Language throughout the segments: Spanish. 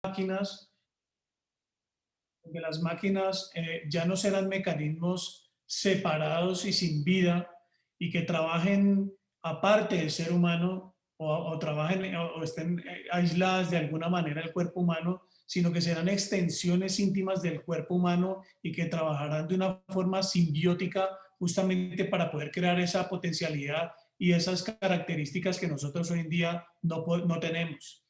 máquinas, donde las máquinas ya no serán mecanismos separados y sin vida y que trabajen aparte del ser humano o trabajen o estén aisladas de alguna manera del cuerpo humano, sino que serán extensiones íntimas del cuerpo humano y que trabajarán de una forma simbiótica justamente para poder crear esa potencialidad y esas características que nosotros hoy en día no tenemos.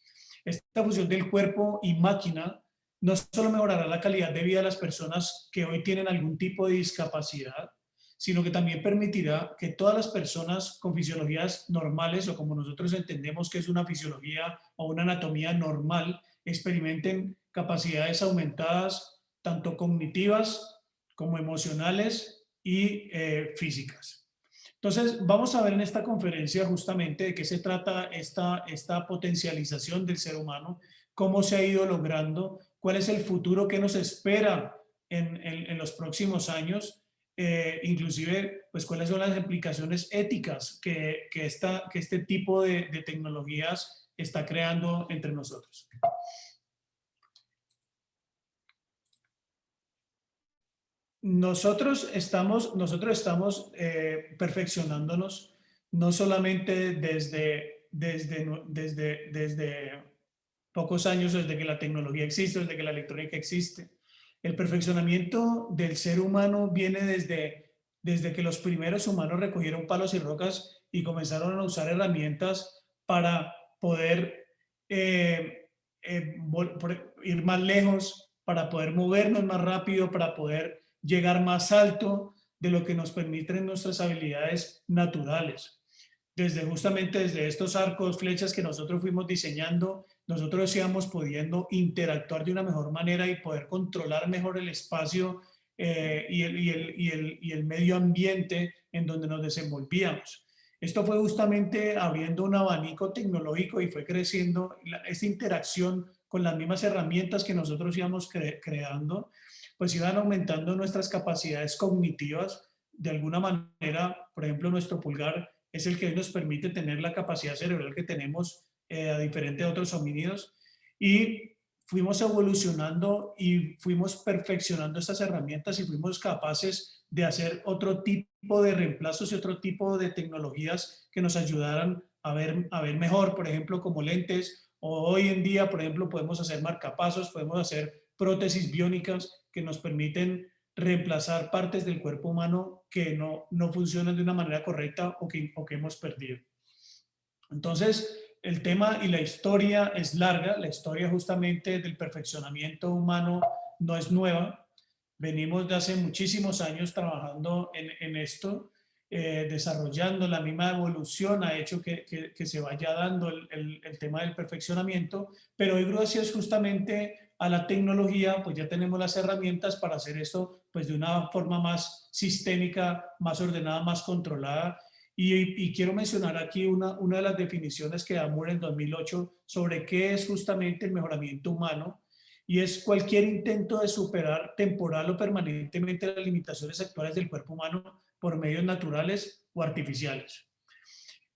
Esta fusión del cuerpo y máquina no solo mejorará la calidad de vida de las personas que hoy tienen algún tipo de discapacidad, sino que también permitirá que todas las personas con fisiologías normales, o como nosotros entendemos que es una fisiología o una anatomía normal, experimenten capacidades aumentadas, tanto cognitivas como emocionales y físicas. Entonces, vamos a ver en esta conferencia justamente de qué se trata esta potencialización del ser humano, cómo se ha ido logrando, cuál es el futuro que nos espera en los próximos años, inclusive, pues cuáles son las implicaciones éticas que este tipo de tecnologías está creando entre nosotros. Nosotros estamos perfeccionándonos no solamente desde pocos años, desde que la tecnología existe, desde que la electrónica existe. El perfeccionamiento del ser humano viene desde que los primeros humanos recogieron palos y rocas y comenzaron a usar herramientas para poder eh, ir más lejos, para poder movernos más rápido, para poder llegar más alto de lo que nos permiten nuestras habilidades naturales. Justamente desde estos arcos, flechas que nosotros fuimos diseñando, nosotros íbamos pudiendo interactuar de una mejor manera y poder controlar mejor el espacio y el medio ambiente en donde nos desenvolvíamos. Esto fue justamente abriendo un abanico tecnológico y fue creciendo esta interacción con las mismas herramientas que nosotros íbamos creando, pues iban aumentando nuestras capacidades cognitivas. De alguna manera, por ejemplo, nuestro pulgar es el que hoy nos permite tener la capacidad cerebral que tenemos a diferente de otros homínidos, y fuimos evolucionando y fuimos perfeccionando estas herramientas y fuimos capaces de hacer otro tipo de reemplazos y otro tipo de tecnologías que nos ayudaran a ver mejor, por ejemplo, como lentes, o hoy en día, por ejemplo, podemos hacer marcapasos, podemos hacer prótesis biónicas que nos permiten reemplazar partes del cuerpo humano que no funcionan de una manera correcta o que hemos perdido. Entonces, el tema y la historia es larga, la historia justamente del perfeccionamiento humano no es nueva. Venimos de hace muchísimos años trabajando en esto, desarrollando. La misma evolución ha hecho que se vaya dando el tema del perfeccionamiento, pero hoy gracias justamente a la tecnología, pues ya tenemos las herramientas para hacer esto pues de una forma más sistémica, más ordenada, más controlada. Y quiero mencionar aquí una de las definiciones que da Moore en 2008 sobre qué es justamente el mejoramiento humano, y es cualquier intento de superar temporal o permanentemente las limitaciones actuales del cuerpo humano por medios naturales o artificiales.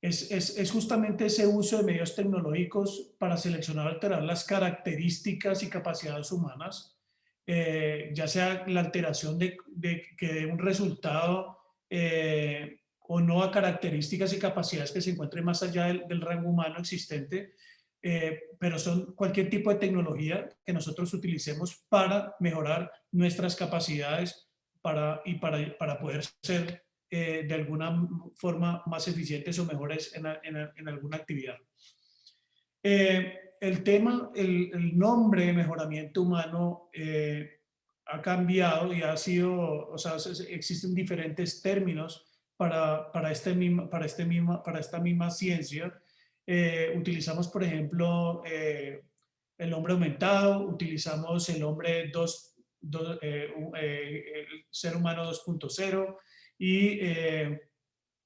Es justamente ese uso de medios tecnológicos para seleccionar o alterar las características y capacidades humanas, ya sea la alteración de que dé un resultado o no a características y capacidades que se encuentren más allá del rango humano existente, pero son cualquier tipo de tecnología que nosotros utilicemos para mejorar nuestras capacidades para poder ser de alguna forma más eficientes o mejores en alguna actividad. El nombre de mejoramiento humano ha cambiado y ha sido, o sea, existen diferentes términos para esta misma ciencia. Utilizamos, por ejemplo, el hombre aumentado, utilizamos el hombre el ser humano 2.0,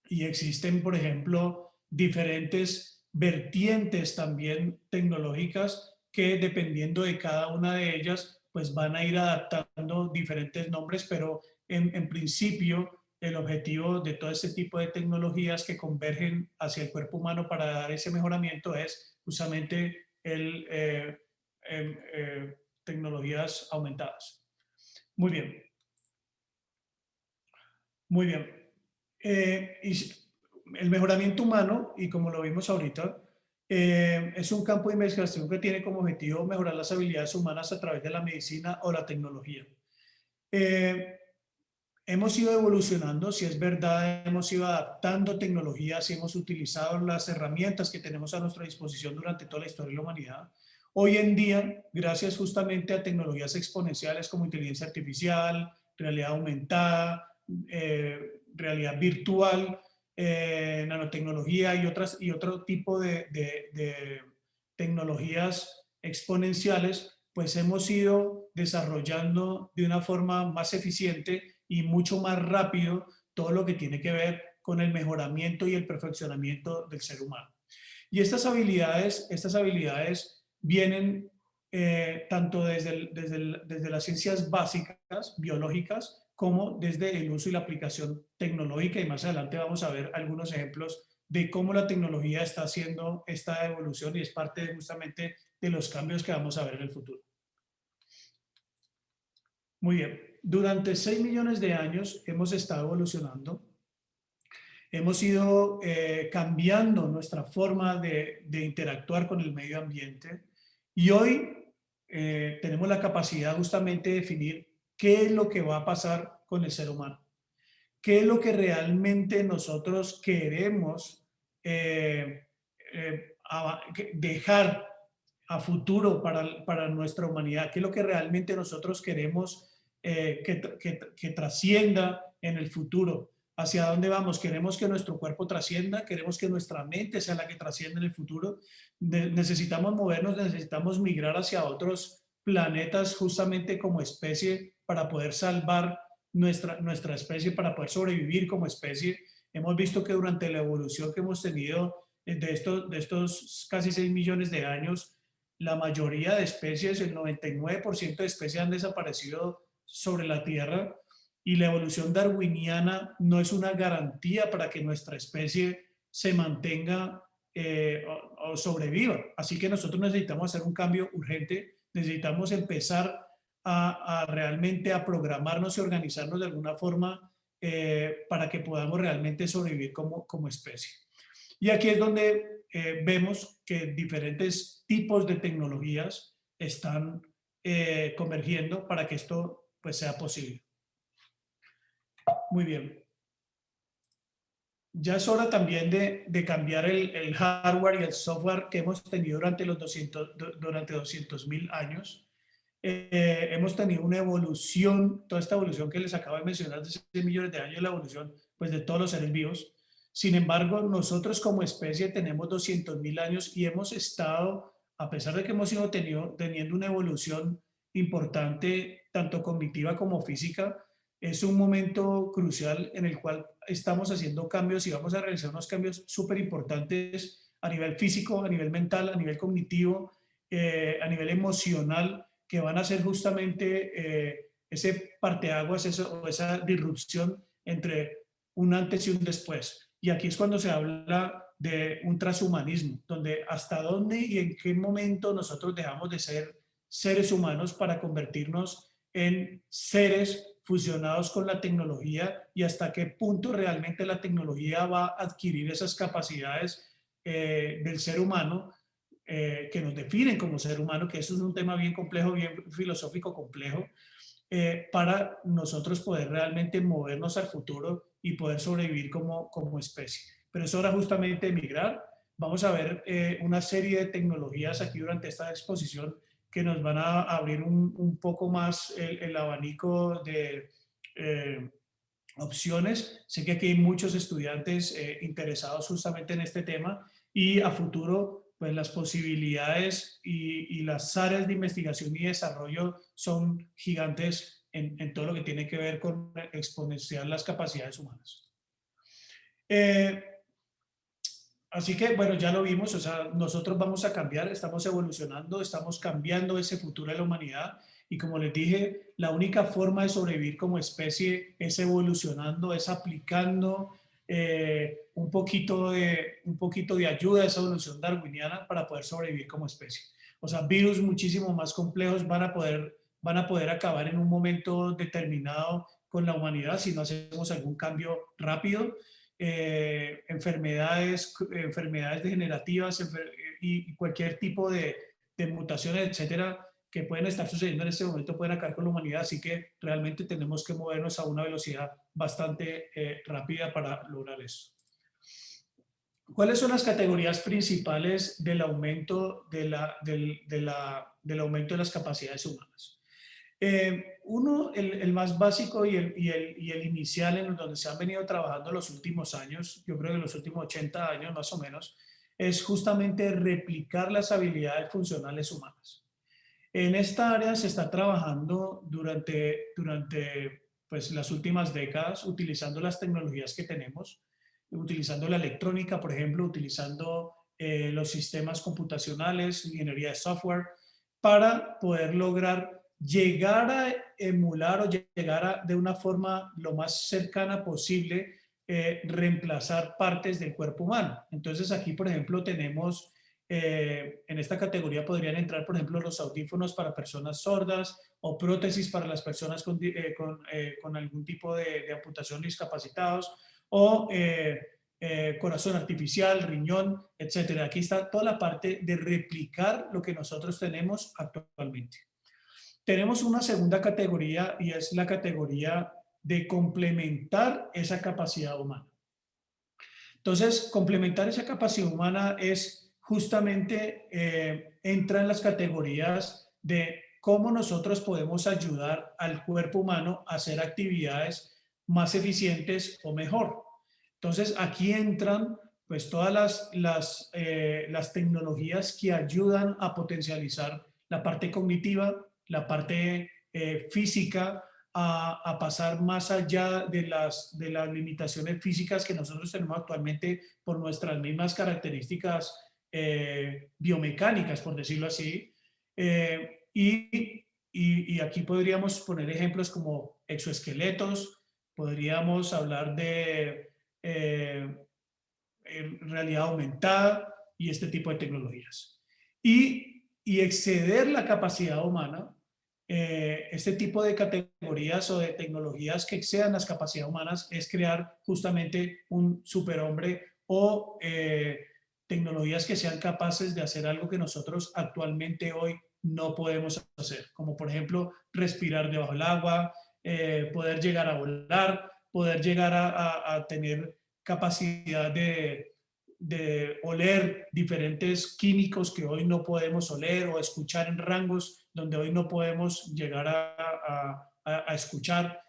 y existen, por ejemplo, diferentes vertientes también tecnológicas que, dependiendo de cada una de ellas, pues van a ir adaptando diferentes nombres, pero en principio el objetivo de todo este tipo de tecnologías que convergen hacia el cuerpo humano para dar ese mejoramiento es justamente tecnologías aumentadas. Muy bien, muy bien. Y el mejoramiento humano, y como lo vimos ahorita, es un campo de investigación que tiene como objetivo mejorar las habilidades humanas a través de la medicina o la tecnología. Eh, Hemos ido evolucionando, si es verdad, hemos ido adaptando tecnologías y hemos utilizado las herramientas que tenemos a nuestra disposición durante toda la historia de la humanidad. Hoy en día, gracias justamente a tecnologías exponenciales como inteligencia artificial, realidad aumentada, realidad virtual, nanotecnología y otro tipo de tecnologías exponenciales, pues hemos ido desarrollando de una forma más eficiente y mucho más rápido todo lo que tiene que ver con el mejoramiento y el perfeccionamiento del ser humano. Y estas habilidades vienen tanto desde las ciencias básicas, biológicas, como desde el uso y la aplicación tecnológica. Y más adelante vamos a ver algunos ejemplos de cómo la tecnología está haciendo esta evolución y es parte justamente de los cambios que vamos a ver en el futuro. Muy bien, durante 6 millones de años hemos estado evolucionando, hemos ido cambiando nuestra forma de interactuar con el medio ambiente y hoy tenemos la capacidad justamente de definir qué es lo que va a pasar con el ser humano, qué es lo que realmente nosotros queremos dejar a futuro para nuestra humanidad, qué es lo que realmente nosotros queremos que trascienda en el futuro. ¿Hacia dónde vamos? ¿Queremos que nuestro cuerpo trascienda? ¿Queremos que nuestra mente sea la que trascienda en el futuro? Necesitamos movernos, necesitamos migrar hacia otros planetas justamente como especie para poder salvar nuestra especie, para poder sobrevivir como especie. Hemos visto que durante la evolución que hemos tenido de estos casi 6 millones de años, la mayoría de especies, el 99% de especies han desaparecido sobre la Tierra y la evolución darwiniana no es una garantía para que nuestra especie se mantenga o sobreviva. Así que nosotros necesitamos hacer un cambio urgente, necesitamos empezar a realmente a programarnos y organizarnos de alguna forma para que podamos realmente sobrevivir como especie. Y aquí es donde vemos que diferentes tipos de tecnologías están convergiendo para que esto pues, sea posible. Muy bien. Ya es hora también de cambiar el hardware y el software que hemos tenido durante 200.000 años. Hemos tenido una evolución, toda esta evolución que les acabo de mencionar de 6 millones de años, la evolución pues, de todos los seres vivos. Sin embargo, nosotros como especie tenemos 200.000 años y hemos estado, a pesar de que hemos ido teniendo una evolución importante, tanto cognitiva como física, es un momento crucial en el cual estamos haciendo cambios y vamos a realizar unos cambios súper importantes a nivel físico, a nivel mental, a nivel cognitivo, a nivel emocional, que van a ser justamente ese parteaguas, esa disrupción entre un antes y un después. Y aquí es cuando se habla de un transhumanismo, donde hasta dónde y en qué momento nosotros dejamos de ser seres humanos para convertirnos en seres fusionados con la tecnología y hasta qué punto realmente la tecnología va a adquirir esas capacidades del ser humano que nos definen como ser humano, que eso es un tema bien complejo, bien filosófico complejo, para nosotros poder realmente movernos al futuro y poder sobrevivir como especie. Pero es hora justamente de migrar. Vamos a ver una serie de tecnologías aquí durante esta exposición que nos van a abrir un poco más el abanico de opciones. Sé que aquí hay muchos estudiantes interesados justamente en este tema y a futuro pues las posibilidades y las áreas de investigación y desarrollo son gigantes en todo lo que tiene que ver con exponenciar las capacidades humanas. Así que, bueno, ya lo vimos, o sea, nosotros vamos a cambiar, estamos evolucionando, estamos cambiando ese futuro de la humanidad y como les dije, la única forma de sobrevivir como especie es evolucionando, es aplicando un poquito de ayuda a esa evolución darwiniana para poder sobrevivir como especie. O sea, virus muchísimo más complejos van a poder acabar en un momento determinado con la humanidad si no hacemos algún cambio rápido. Enfermedades degenerativas y cualquier tipo de mutaciones, etcétera, que pueden estar sucediendo en este momento pueden acabar con la humanidad, así que realmente tenemos que movernos a una velocidad bastante rápida para lograr eso. ¿Cuáles son las categorías principales del aumento del aumento de las capacidades humanas? Uno, el más básico y el inicial en donde se han venido trabajando los últimos años, yo creo que los últimos 80 años más o menos, es justamente replicar las habilidades funcionales humanas. En esta área se está trabajando durante pues, las últimas décadas utilizando las tecnologías que tenemos, utilizando la electrónica, por ejemplo, utilizando los sistemas computacionales, ingeniería de software, para poder lograr llegar a emular o llegar a, de una forma lo más cercana posible, reemplazar partes del cuerpo humano. Entonces aquí, por ejemplo, tenemos en esta categoría podrían entrar, por ejemplo, los audífonos para personas sordas o prótesis para las personas con algún tipo de amputación, discapacitados, o corazón artificial, riñón, etcétera. Aquí está toda la parte de replicar lo que nosotros tenemos actualmente. Tenemos una segunda categoría y es la categoría de complementar esa capacidad humana. Entonces, complementar esa capacidad humana es justamente, entra en las categorías de cómo nosotros podemos ayudar al cuerpo humano a hacer actividades más eficientes o mejor. Entonces, aquí entran pues todas las tecnologías que ayudan a potencializar la parte cognitiva, la parte física, a pasar más allá de las limitaciones físicas que nosotros tenemos actualmente por nuestras mismas características biomecánicas, por decirlo así. Y aquí podríamos poner ejemplos como exoesqueletos, podríamos hablar de realidad aumentada y este tipo de tecnologías. Y exceder la capacidad humana, este tipo de categorías o de tecnologías que excedan las capacidades humanas es crear justamente un superhombre o tecnologías que sean capaces de hacer algo que nosotros actualmente hoy no podemos hacer, como por ejemplo respirar debajo del agua, poder llegar a volar, poder llegar a tener capacidad de oler diferentes químicos que hoy no podemos oler o escuchar en rangos donde hoy no podemos llegar a escuchar,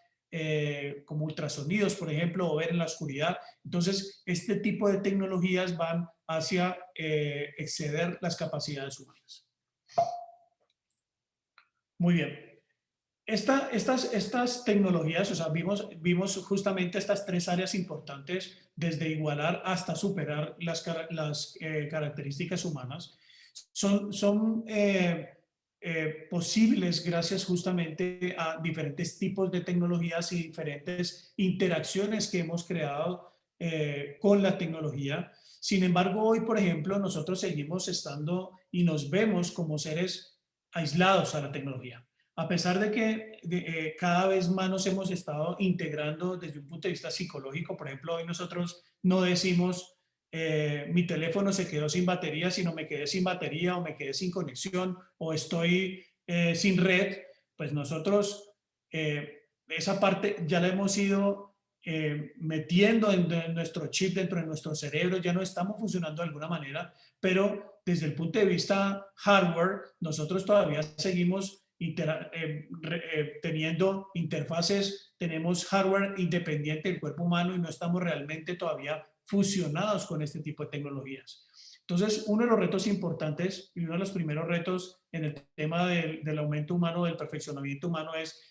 como ultrasonidos, por ejemplo, o ver en la oscuridad. Entonces, este tipo de tecnologías van hacia exceder las capacidades humanas. Muy bien. Estas tecnologías, o sea, vimos justamente estas tres áreas importantes, desde igualar hasta superar las características humanas, son posibles gracias justamente a diferentes tipos de tecnologías y diferentes interacciones que hemos creado con la tecnología. Sin embargo, hoy, por ejemplo, nosotros seguimos estando y nos vemos como seres aislados a la tecnología. A pesar de que cada vez más nos hemos estado integrando desde un punto de vista psicológico, por ejemplo, hoy nosotros no decimos mi teléfono se quedó sin batería, sino me quedé sin batería o me quedé sin conexión o estoy sin red, pues nosotros esa parte ya la hemos ido metiendo en nuestro chip, dentro de nuestro cerebro, ya no estamos funcionando de alguna manera, pero desde el punto de vista hardware, nosotros todavía seguimos teniendo interfaces, tenemos hardware independiente del cuerpo humano y no estamos realmente todavía fusionados con este tipo de tecnologías. Entonces, uno de los retos importantes y uno de los primeros retos en el tema del aumento humano, del perfeccionamiento humano, es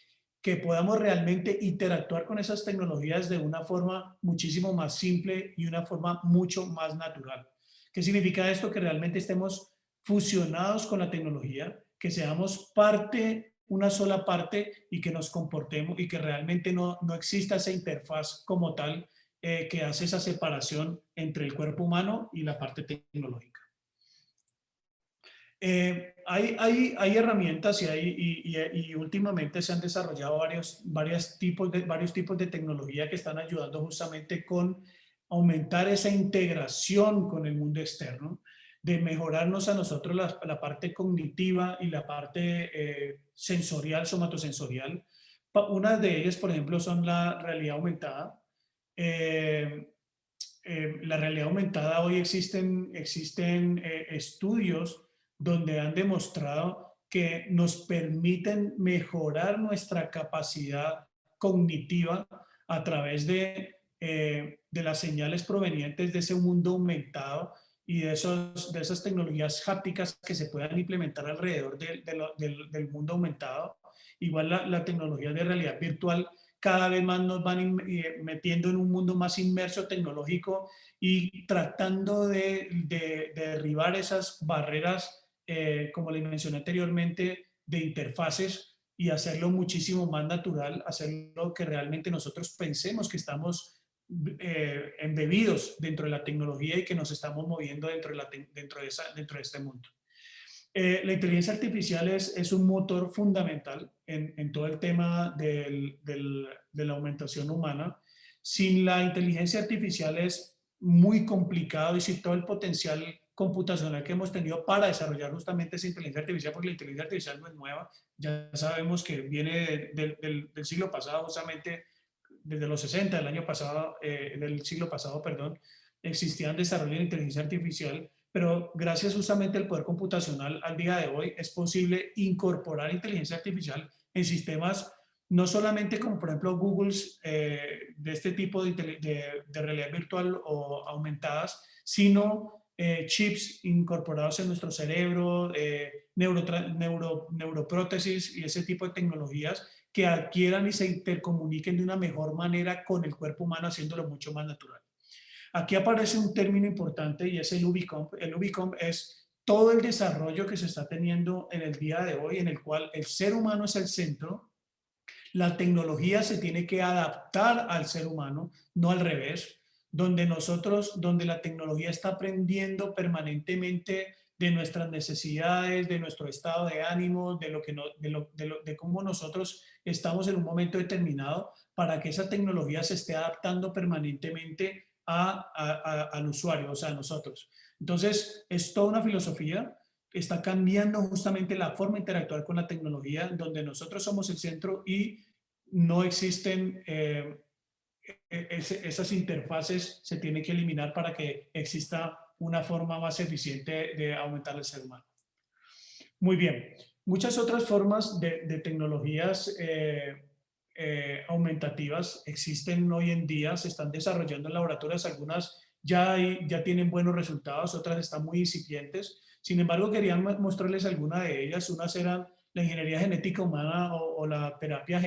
que podamos realmente interactuar con esas tecnologías de una forma muchísimo más simple y una forma mucho más natural. ¿Qué significa esto? Que realmente estemos fusionados con la tecnología, que seamos parte, una sola parte y que nos comportemos y que realmente no exista esa interfaz como tal que hace esa separación entre el cuerpo humano y la parte tecnológica. Hay herramientas y últimamente se han desarrollado varios tipos de tecnología que están ayudando justamente con aumentar esa integración con el mundo externo, de mejorarnos a nosotros la parte cognitiva y la parte sensorial, somatosensorial. Una de ellas, por ejemplo, son la realidad aumentada. Eh, la realidad aumentada, hoy existen estudios donde han demostrado que nos permiten mejorar nuestra capacidad cognitiva a través de las señales provenientes de ese mundo aumentado y de esas tecnologías hápticas que se puedan implementar alrededor del mundo aumentado. Igual la tecnología de realidad virtual cada vez más nos van metiendo en un mundo más inmerso tecnológico y tratando de derribar esas barreras, como les mencioné anteriormente, de interfaces y hacerlo muchísimo más natural, hacerlo que realmente nosotros pensemos que estamos embebidos dentro de la tecnología y que nos estamos moviendo dentro de este mundo. La inteligencia artificial es un motor fundamental en todo el tema de la aumentación humana. Sin la inteligencia artificial es muy complicado y sin todo el potencial computacional que hemos tenido para desarrollar justamente esa inteligencia artificial, porque la inteligencia artificial no es nueva, ya sabemos que viene del siglo pasado, justamente desde los 60 del año pasado, del siglo pasado, perdón, existían desarrollos de inteligencia artificial, pero gracias justamente al poder computacional al día de hoy es posible incorporar inteligencia artificial en sistemas no solamente como por ejemplo Google de este tipo de realidad virtual o aumentadas, sino chips incorporados en nuestro cerebro, neuroprótesis y ese tipo de tecnologías que adquieran y se intercomuniquen de una mejor manera con el cuerpo humano, haciéndolo mucho más natural. Aquí aparece un término importante y es el UbiComp. El UbiComp es todo el desarrollo que se está teniendo en el día de hoy, en el cual el ser humano es el centro, la tecnología se tiene que adaptar al ser humano, no al revés, donde la tecnología está aprendiendo permanentemente de nuestras necesidades, de nuestro estado de ánimo, de, lo que no, de cómo nosotros estamos en un momento determinado para que esa tecnología se esté adaptando permanentemente al usuario, o sea, a nosotros. Entonces, es toda una filosofía, está cambiando justamente la forma de interactuar con la tecnología, donde nosotros somos el centro y no existen esas interfaces, se tienen que eliminar para que exista una forma más eficiente de aumentar el ser humano. Muy bien. Muchas otras formas de tecnologías aumentativas existen hoy en día, se están desarrollando en laboratorios, algunas ya tienen buenos resultados, otras están muy incipientes. Sin embargo, quería mostrarles alguna de ellas. Unas eran la ingeniería genética humana o la terapia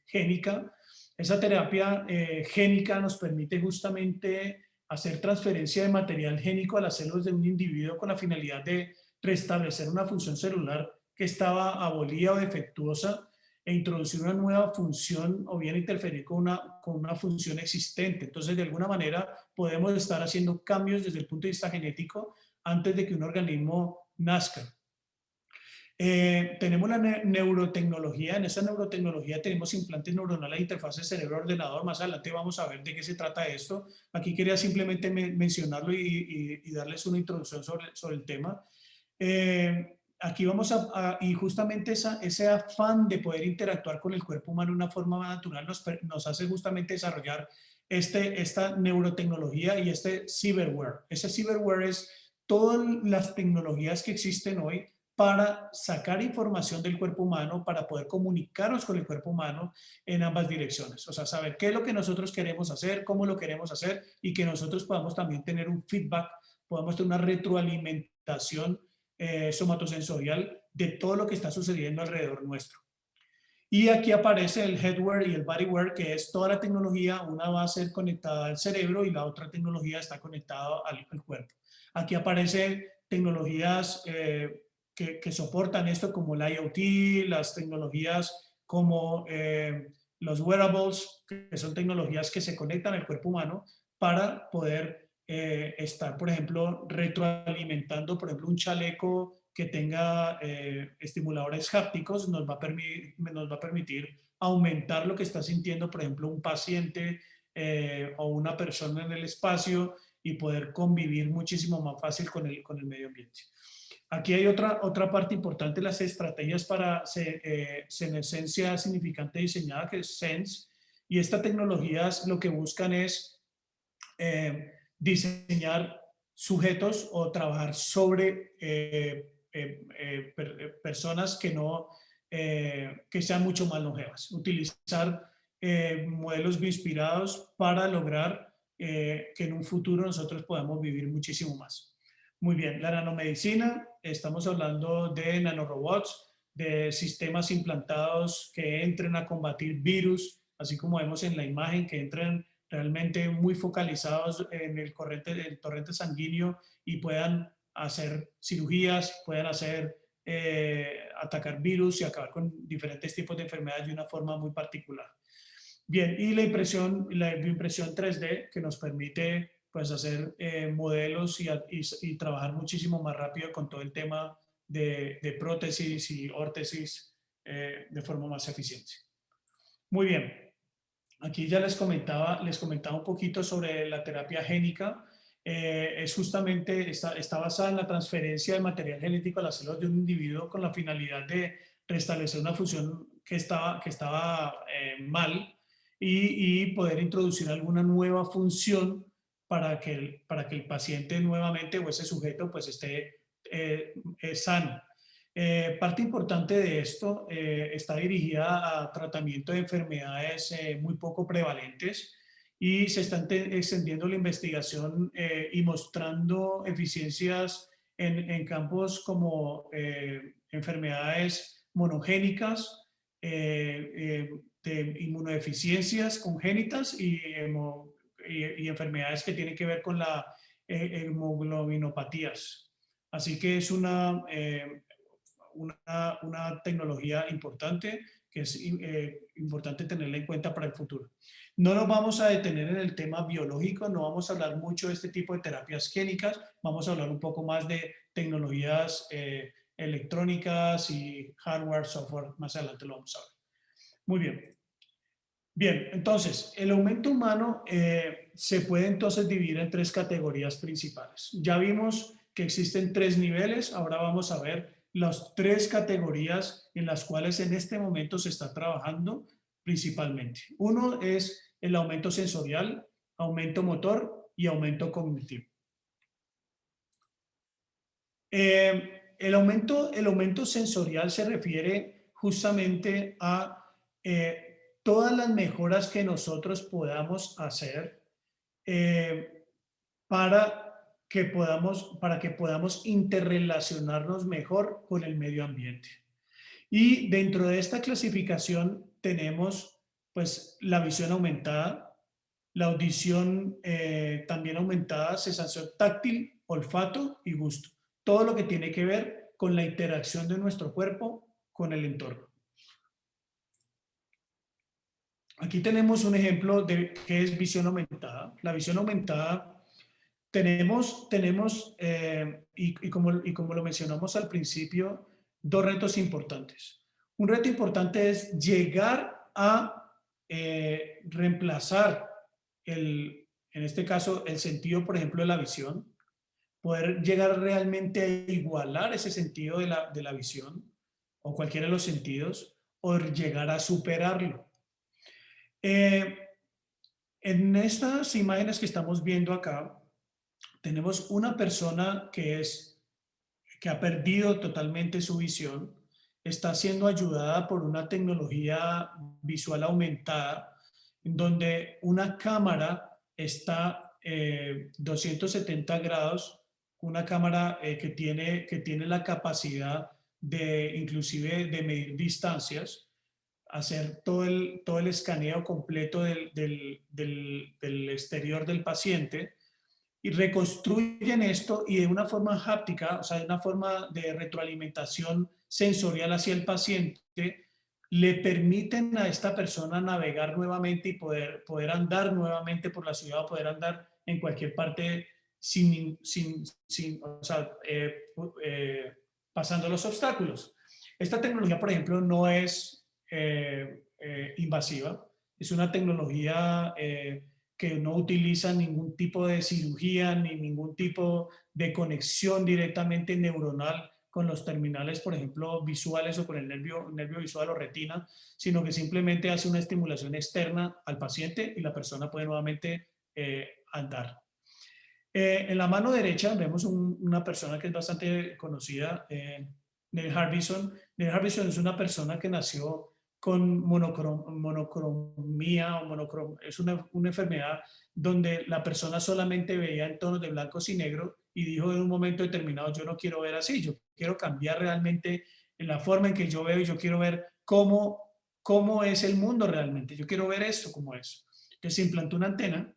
génica. Esa terapia génica nos permite justamente hacer transferencia de material génico a las células de un individuo con la finalidad de restablecer una función celular que estaba abolida o defectuosa e introducir una nueva función o bien interferir con una función existente. Entonces, de alguna manera, podemos estar haciendo cambios desde el punto de vista genético antes de que un organismo nazca. Tenemos la neurotecnología. En esa neurotecnología tenemos implantes neuronales de interfaces cerebro-ordenador. Más adelante vamos a ver de qué se trata esto. Aquí quería simplemente mencionarlo y darles una introducción sobre el tema. Aquí vamos y justamente ese afán de poder interactuar con el cuerpo humano de una forma más natural nos hace justamente desarrollar esta neurotecnología y este cyberware. Ese cyberware es todas las tecnologías que existen hoy para sacar información del cuerpo humano, para poder comunicarnos con el cuerpo humano en ambas direcciones. O sea, saber qué es lo que nosotros queremos hacer, cómo lo queremos hacer y que nosotros podamos también tener un feedback, podamos tener una retroalimentación somatosensorial de todo lo que está sucediendo alrededor nuestro. Y aquí aparece el headwear y el bodyware, que es toda la tecnología, una va a ser conectada al cerebro y la otra tecnología está conectada al cuerpo. Aquí aparecen tecnologías que soportan esto como el IoT, las tecnologías como los wearables, que son tecnologías que se conectan al cuerpo humano para poder estar, por ejemplo, retroalimentando, por ejemplo, un chaleco que tenga estimuladores hápticos nos va a permitir aumentar lo que está sintiendo, por ejemplo, un paciente o una persona en el espacio y poder convivir muchísimo más fácil con el medio ambiente. Aquí hay otra parte importante, las estrategias para senescencia significante diseñada, que es SENS, y estas tecnologías lo que buscan es diseñar sujetos o trabajar sobre personas que no que sean mucho más longevas. Utilizar modelos inspirados para lograr que en un futuro nosotros podamos vivir muchísimo más. Muy bien, la nanomedicina, estamos hablando de nanorobots, de sistemas implantados que entren a combatir virus, así como vemos en la imagen, que entren realmente muy focalizados en el torrente sanguíneo y puedan hacer cirugías, puedan atacar virus y acabar con diferentes tipos de enfermedades de una forma muy particular. Bien, y la bioimpresión 3D que nos permite pues hacer modelos y trabajar muchísimo más rápido con todo el tema de prótesis y órtesis de forma más eficiente. Muy bien. Aquí ya les comentaba un poquito sobre la terapia génica. Es justamente, está basada en la transferencia de material genético a las células de un individuo con la finalidad de restablecer una función que estaba mal y poder introducir alguna nueva función para que el paciente nuevamente o ese sujeto pues esté sano. Parte importante de esto está dirigida a tratamiento de enfermedades muy poco prevalentes y se está extendiendo la investigación y mostrando eficiencias en campos como enfermedades monogénicas, de inmunodeficiencias congénitas y enfermedades que tienen que ver con la hemoglobinopatías. Así que es una tecnología importante que es importante tenerla en cuenta para el futuro. No nos vamos a detener en el tema biológico, no vamos a hablar mucho de este tipo de terapias génicas, vamos a hablar un poco más de tecnologías electrónicas y hardware, software, más adelante lo vamos a ver. Muy bien. Bien, entonces, el aumento humano se puede entonces dividir en tres categorías principales. Ya vimos que existen tres niveles, ahora vamos a ver las tres categorías en las cuales en este momento se está trabajando principalmente. Uno es el aumento sensorial, aumento motor y aumento cognitivo. El aumento sensorial se refiere justamente a todas las mejoras que nosotros podamos hacer eh, para que podamos interrelacionarnos mejor con el medio ambiente. Y dentro de esta clasificación tenemos pues la visión aumentada, la audición también aumentada, sensación táctil, olfato y gusto. Todo lo que tiene que ver con la interacción de nuestro cuerpo con el entorno. Aquí tenemos un ejemplo de qué es visión aumentada. La visión aumentada tenemos como lo mencionamos al principio, dos retos importantes. Un reto importante es llegar a reemplazar en este caso, el sentido, por ejemplo, de la visión, poder llegar realmente a igualar ese sentido de la visión o cualquiera de los sentidos o llegar a superarlo. En estas imágenes que estamos viendo acá, tenemos una persona que ha perdido totalmente su visión, está siendo ayudada por una tecnología visual aumentada, en donde una cámara está 270 grados, una cámara que tiene la capacidad de inclusive de medir distancias, hacer todo el escaneo completo del exterior del paciente y reconstruyen esto y de una forma háptica, o sea, de una forma de retroalimentación sensorial hacia el paciente, le permiten a esta persona navegar nuevamente y poder andar nuevamente por la ciudad, poder andar en cualquier parte sin o sea, pasando los obstáculos. Esta tecnología, por ejemplo, no es invasiva, es una tecnología que no utiliza ningún tipo de cirugía ni ningún tipo de conexión directamente neuronal con los terminales, por ejemplo, visuales o con el nervio visual o retina, sino que simplemente hace una estimulación externa al paciente y la persona puede nuevamente andar. En la mano derecha vemos una persona que es bastante conocida, Neil Harbisson. Neil Harbisson es una persona que nació con monocromía, es una enfermedad donde la persona solamente veía en tonos de blancos y negro y dijo en un momento determinado, yo no quiero ver así, yo quiero cambiar realmente en la forma en que yo veo y yo quiero ver cómo es el mundo realmente, yo quiero ver esto como es. Entonces se implantó una antena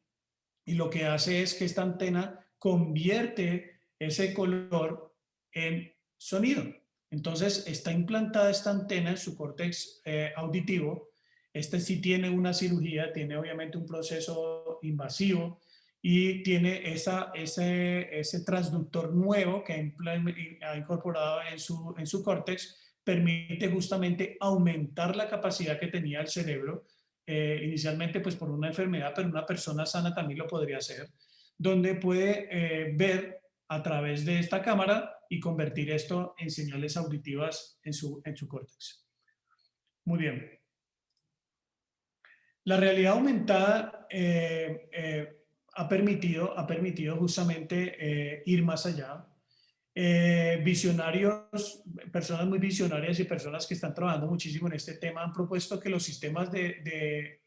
y lo que hace es que esta antena convierte ese color en sonido. Entonces está implantada esta antena en su córtex auditivo. Este sí tiene una cirugía, tiene obviamente un proceso invasivo y tiene ese transductor nuevo que ha incorporado en su córtex, permite justamente aumentar la capacidad que tenía el cerebro inicialmente pues por una enfermedad, pero una persona sana también lo podría hacer, donde puede ver a través de esta cámara y convertir esto en señales auditivas en su córtex. Muy bien. La realidad aumentada ha permitido justamente ir más allá. Visionarios, personas muy visionarias y personas que están trabajando muchísimo en este tema han propuesto que los sistemas de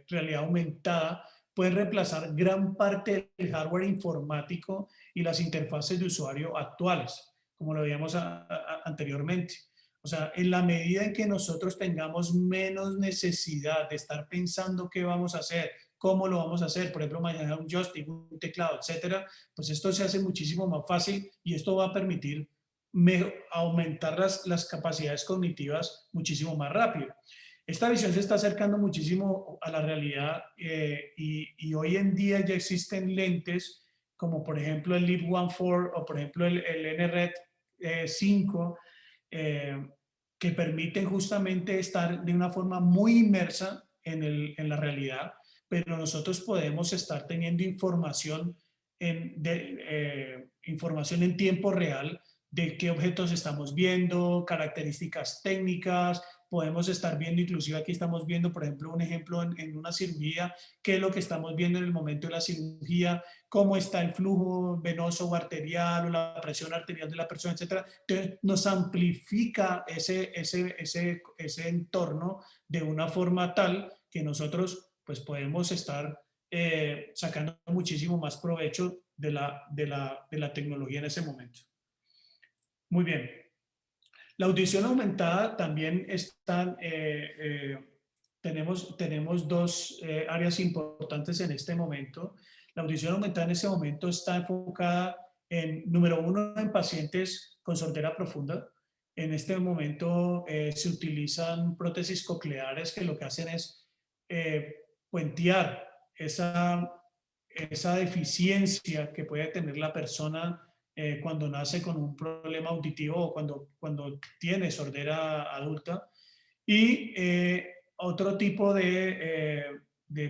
realidad aumentada pueden reemplazar gran parte del hardware informático y las interfaces de usuario actuales, como lo veíamos anteriormente. O sea, en la medida en que nosotros tengamos menos necesidad de estar pensando qué vamos a hacer, cómo lo vamos a hacer, por ejemplo, manejar un joystick, un teclado, etcétera, pues esto se hace muchísimo más fácil y esto va a permitir aumentar las capacidades cognitivas muchísimo más rápido. Esta visión se está acercando muchísimo a la realidad y hoy en día ya existen lentes como por ejemplo el Leap 1.4 o por ejemplo el NRED 5 que permiten justamente estar de una forma muy inmersa en la realidad, pero nosotros podemos estar teniendo información en tiempo real de qué objetos estamos viendo, características técnicas, podemos estar viendo, inclusive aquí estamos viendo, por ejemplo, un ejemplo en una cirugía, qué es lo que estamos viendo en el momento de la cirugía, cómo está el flujo venoso o arterial o la presión arterial de la persona, etcétera. Entonces nos amplifica ese entorno de una forma tal que nosotros pues podemos estar sacando muchísimo más provecho de la tecnología en ese momento. Muy bien. La audición aumentada también está, tenemos dos áreas importantes en este momento. La audición aumentada en este momento está enfocada en, número uno, en pacientes con sordera profunda. En este momento se utilizan prótesis cocleares que lo que hacen es puentear esa deficiencia que puede tener la persona cuando nace con un problema auditivo o cuando tiene sordera adulta. Y otro tipo de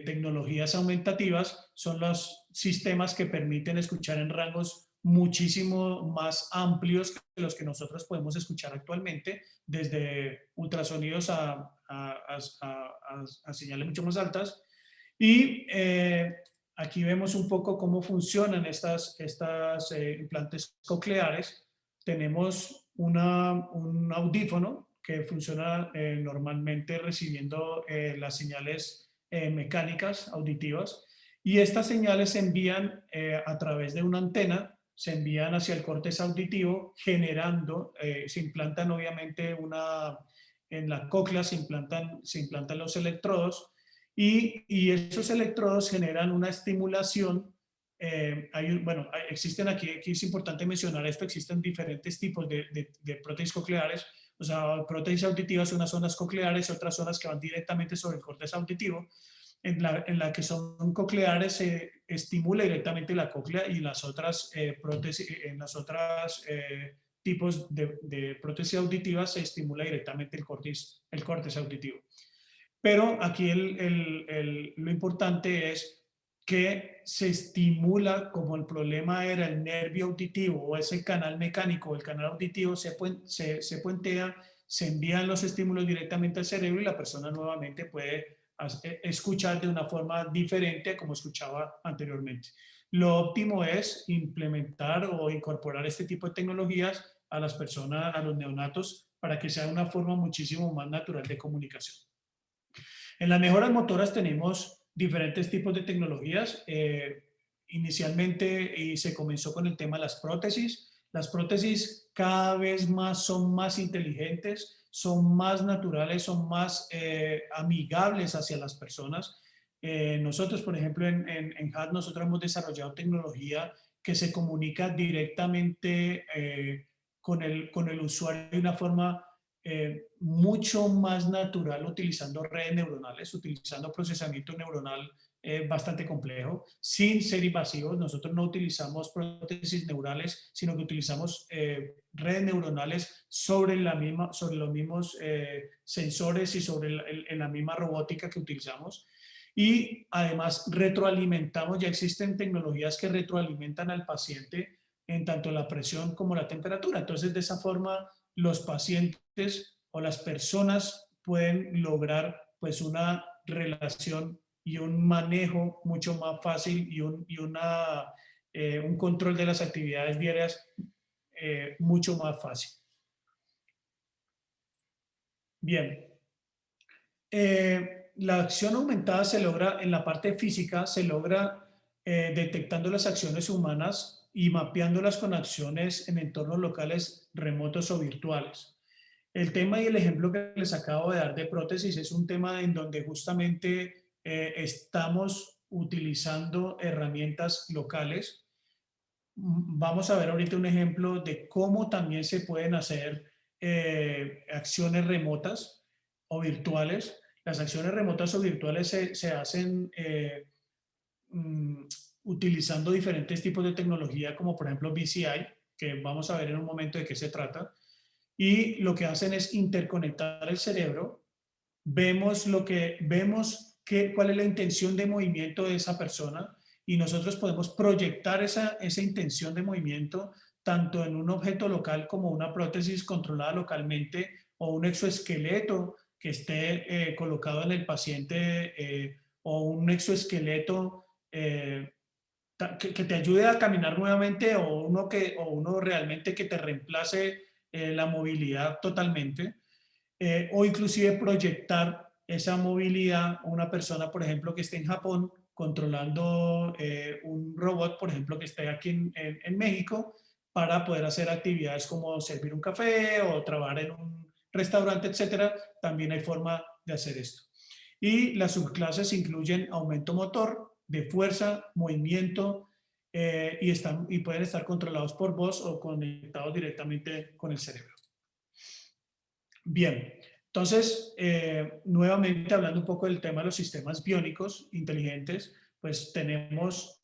tecnologías aumentativas son los sistemas que permiten escuchar en rangos muchísimo más amplios que los que nosotros podemos escuchar actualmente, desde ultrasonidos a señales mucho más altas. Y aquí vemos un poco cómo funcionan estas implantes cocleares. Tenemos un audífono que funciona normalmente recibiendo las señales mecánicas auditivas y estas señales se envían a través de una antena, se envían hacia el córtex auditivo generando, se implantan obviamente en la cóclea se implantan los electrodos y esos electrodos generan una estimulación. Bueno, existen aquí es importante mencionar esto, existen diferentes tipos de prótesis cocleares, o sea, prótesis auditivas, unas zonas cocleares, otras zonas que van directamente sobre el córtex auditivo, en la que son cocleares se estimula directamente la cóclea y las otras prótesis, en las otras tipos de prótesis auditivas se estimula directamente el córtex auditivo. Pero aquí lo importante es que se estimula, como el problema era el nervio auditivo o ese canal mecánico o el canal auditivo, se puentea, se envían los estímulos directamente al cerebro y la persona nuevamente puede escuchar de una forma diferente como escuchaba anteriormente. Lo óptimo es implementar o incorporar este tipo de tecnologías a las personas, a los neonatos, para que sea una forma muchísimo más natural de comunicación. En las mejoras motoras tenemos diferentes tipos de tecnologías. Inicialmente y se comenzó con el tema de las prótesis. Las prótesis cada vez más son más inteligentes, son más naturales, son más amigables hacia las personas. Nosotros, por ejemplo, en HAT, nosotros hemos desarrollado tecnología que se comunica directamente con el usuario de una forma mucho más natural, utilizando redes neuronales, utilizando procesamiento neuronal bastante complejo, sin ser invasivos. Nosotros no utilizamos prótesis neurales, sino que utilizamos redes neuronales sobre los mismos sensores y sobre la misma robótica que utilizamos. Y además retroalimentamos, ya existen tecnologías que retroalimentan al paciente en tanto la presión como la temperatura. Entonces, de esa forma, los pacientes o las personas pueden lograr pues una relación y un manejo mucho más fácil y un control de las actividades diarias mucho más fácil. Bien. La acción aumentada se logra en la parte física, se logra detectando las acciones humanas y mapeándolas con acciones en entornos locales, remotos o virtuales. El tema y el ejemplo que les acabo de dar de prótesis es un tema en donde justamente estamos utilizando herramientas locales. Vamos a ver ahorita un ejemplo de cómo también se pueden hacer acciones remotas o virtuales. Las acciones remotas o virtuales se hacen utilizando diferentes tipos de tecnología, como por ejemplo BCI, que vamos a ver en un momento de qué se trata. Y lo que hacen es interconectar el cerebro, vemos cuál es la intención de movimiento de esa persona y nosotros podemos proyectar esa intención de movimiento tanto en un objeto local como una prótesis controlada localmente o un exoesqueleto que esté colocado en el paciente o un exoesqueleto que te ayude a caminar nuevamente o uno realmente que te reemplace la movilidad totalmente. O inclusive proyectar esa movilidad a una persona, por ejemplo, que esté en Japón controlando un robot, por ejemplo, que esté aquí en México, para poder hacer actividades como servir un café o trabajar en un restaurante, etcétera. También hay forma de hacer esto. Y las subclases incluyen aumento motor, de fuerza, movimiento, y pueden estar controlados por voz o conectados directamente con el cerebro. Bien, entonces, nuevamente hablando un poco del tema de los sistemas biónicos inteligentes, pues tenemos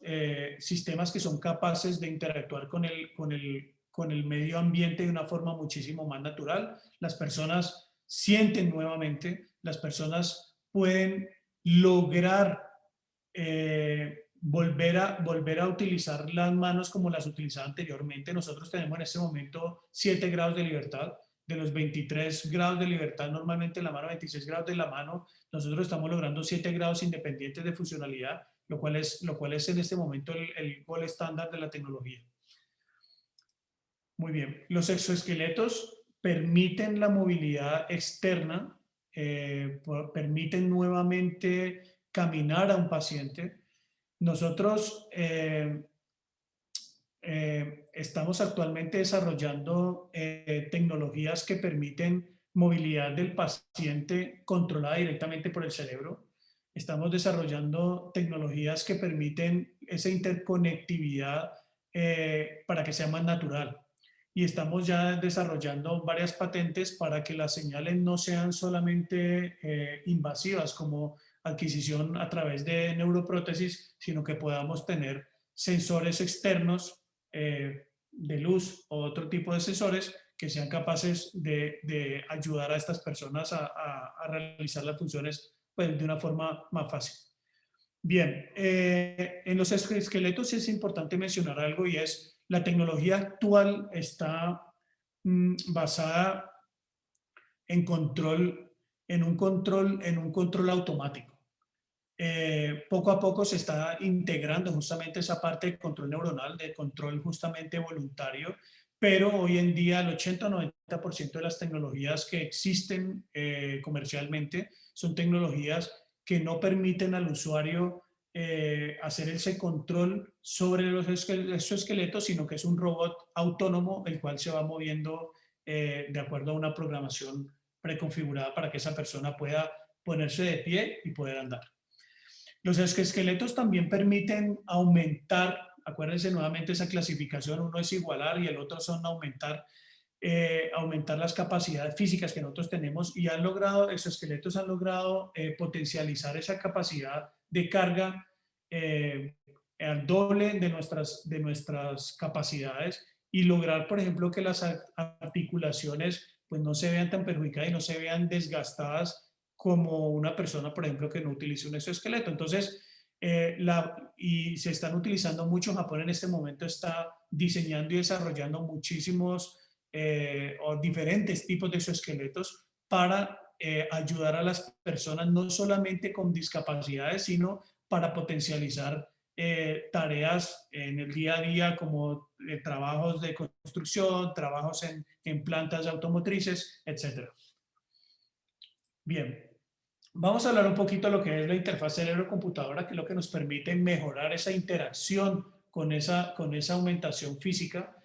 sistemas que son capaces de interactuar con el medio ambiente de una forma muchísimo más natural. Las personas sienten nuevamente, las personas pueden lograr volver a utilizar las manos como las utilizaba anteriormente. Nosotros tenemos en este momento 7 grados de libertad. De los 23 grados de libertad normalmente en la mano, 26 grados de la mano, nosotros estamos logrando 7 grados independientes de funcionalidad, lo cual es en este momento el gold estándar de la tecnología. Muy bien, los exoesqueletos permiten la movilidad externa, permiten nuevamente caminar a un paciente. Nosotros estamos actualmente desarrollando tecnologías que permiten movilidad del paciente controlada directamente por el cerebro. Estamos desarrollando tecnologías que permiten esa interconectividad para que sea más natural. Y estamos ya desarrollando varias patentes para que las señales no sean solamente invasivas como adquisición a través de neuroprótesis, sino que podamos tener sensores externos de luz o otro tipo de sensores que sean capaces de ayudar a estas personas a realizar las funciones pues, de una forma más fácil. Bien, en los esqueletos es importante mencionar algo y es la tecnología actual está basada en control, en un control automático. Poco a poco se está integrando justamente esa parte de control neuronal, de control justamente voluntario, pero hoy en día el 80-90% de las tecnologías que existen comercialmente son tecnologías que no permiten al usuario hacer ese control sobre los exoesqueletos, sino que es un robot autónomo el cual se va moviendo de acuerdo a una programación preconfigurada para que esa persona pueda ponerse de pie y poder andar. Los esqueletos también permiten aumentar, acuérdense nuevamente esa clasificación, uno es igualar y el otro son aumentar, aumentar las capacidades físicas que nosotros tenemos y han logrado, esos esqueletos han logrado potencializar esa capacidad de carga al doble de nuestras capacidades y lograr, por ejemplo, que las articulaciones pues, no se vean tan perjudicadas y no se vean desgastadas como una persona, por ejemplo, que no utilice un exoesqueleto. Entonces, y se están utilizando mucho. Japón en este momento está diseñando y desarrollando muchísimos o diferentes tipos de exoesqueletos para ayudar a las personas no solamente con discapacidades, sino para potencializar tareas en el día a día como trabajos de construcción, trabajos en plantas automotrices, etc. Bien, vamos a hablar un poquito de lo que es la interfaz cerebro-computadora, que es lo que nos permite mejorar esa interacción con esa aumentación física.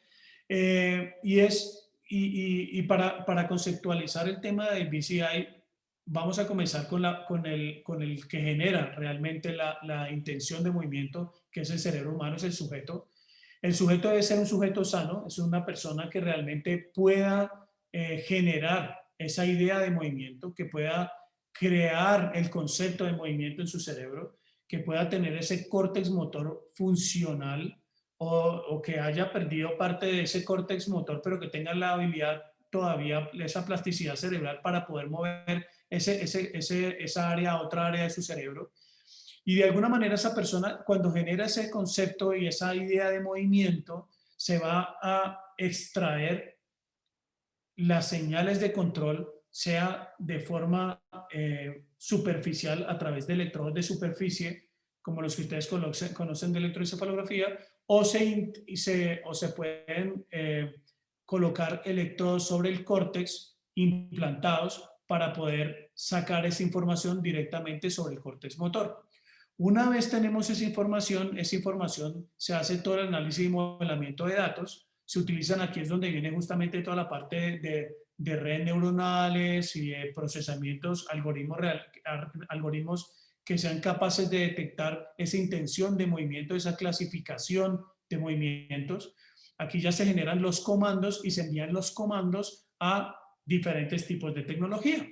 Y para conceptualizar el tema de BCI, vamos a comenzar con el que genera realmente la intención de movimiento, que es el cerebro humano, es el sujeto. El sujeto debe ser un sujeto sano, es una persona que realmente pueda generar esa idea de movimiento, que pueda crear el concepto de movimiento en su cerebro, que pueda tener ese córtex motor funcional o que haya perdido parte de ese córtex motor, pero que tenga la habilidad todavía, esa plasticidad cerebral para poder mover esa área a otra área de su cerebro. Y de alguna manera esa persona, cuando genera ese concepto y esa idea de movimiento, se va a extraer las señales de control, sea de forma superficial a través de electrodos de superficie, como los que ustedes conocen de electroencefalografía, o se pueden colocar electrodos sobre el córtex implantados para poder sacar esa información directamente sobre el córtex motor. Una vez tenemos esa información se hace todo el análisis y modelamiento de datos. Se utilizan, aquí es donde viene justamente toda la parte de redes neuronales y de procesamientos, algoritmos que sean capaces de detectar esa intención de movimiento, esa clasificación de movimientos. Aquí ya se generan los comandos y se envían los comandos a diferentes tipos de tecnología.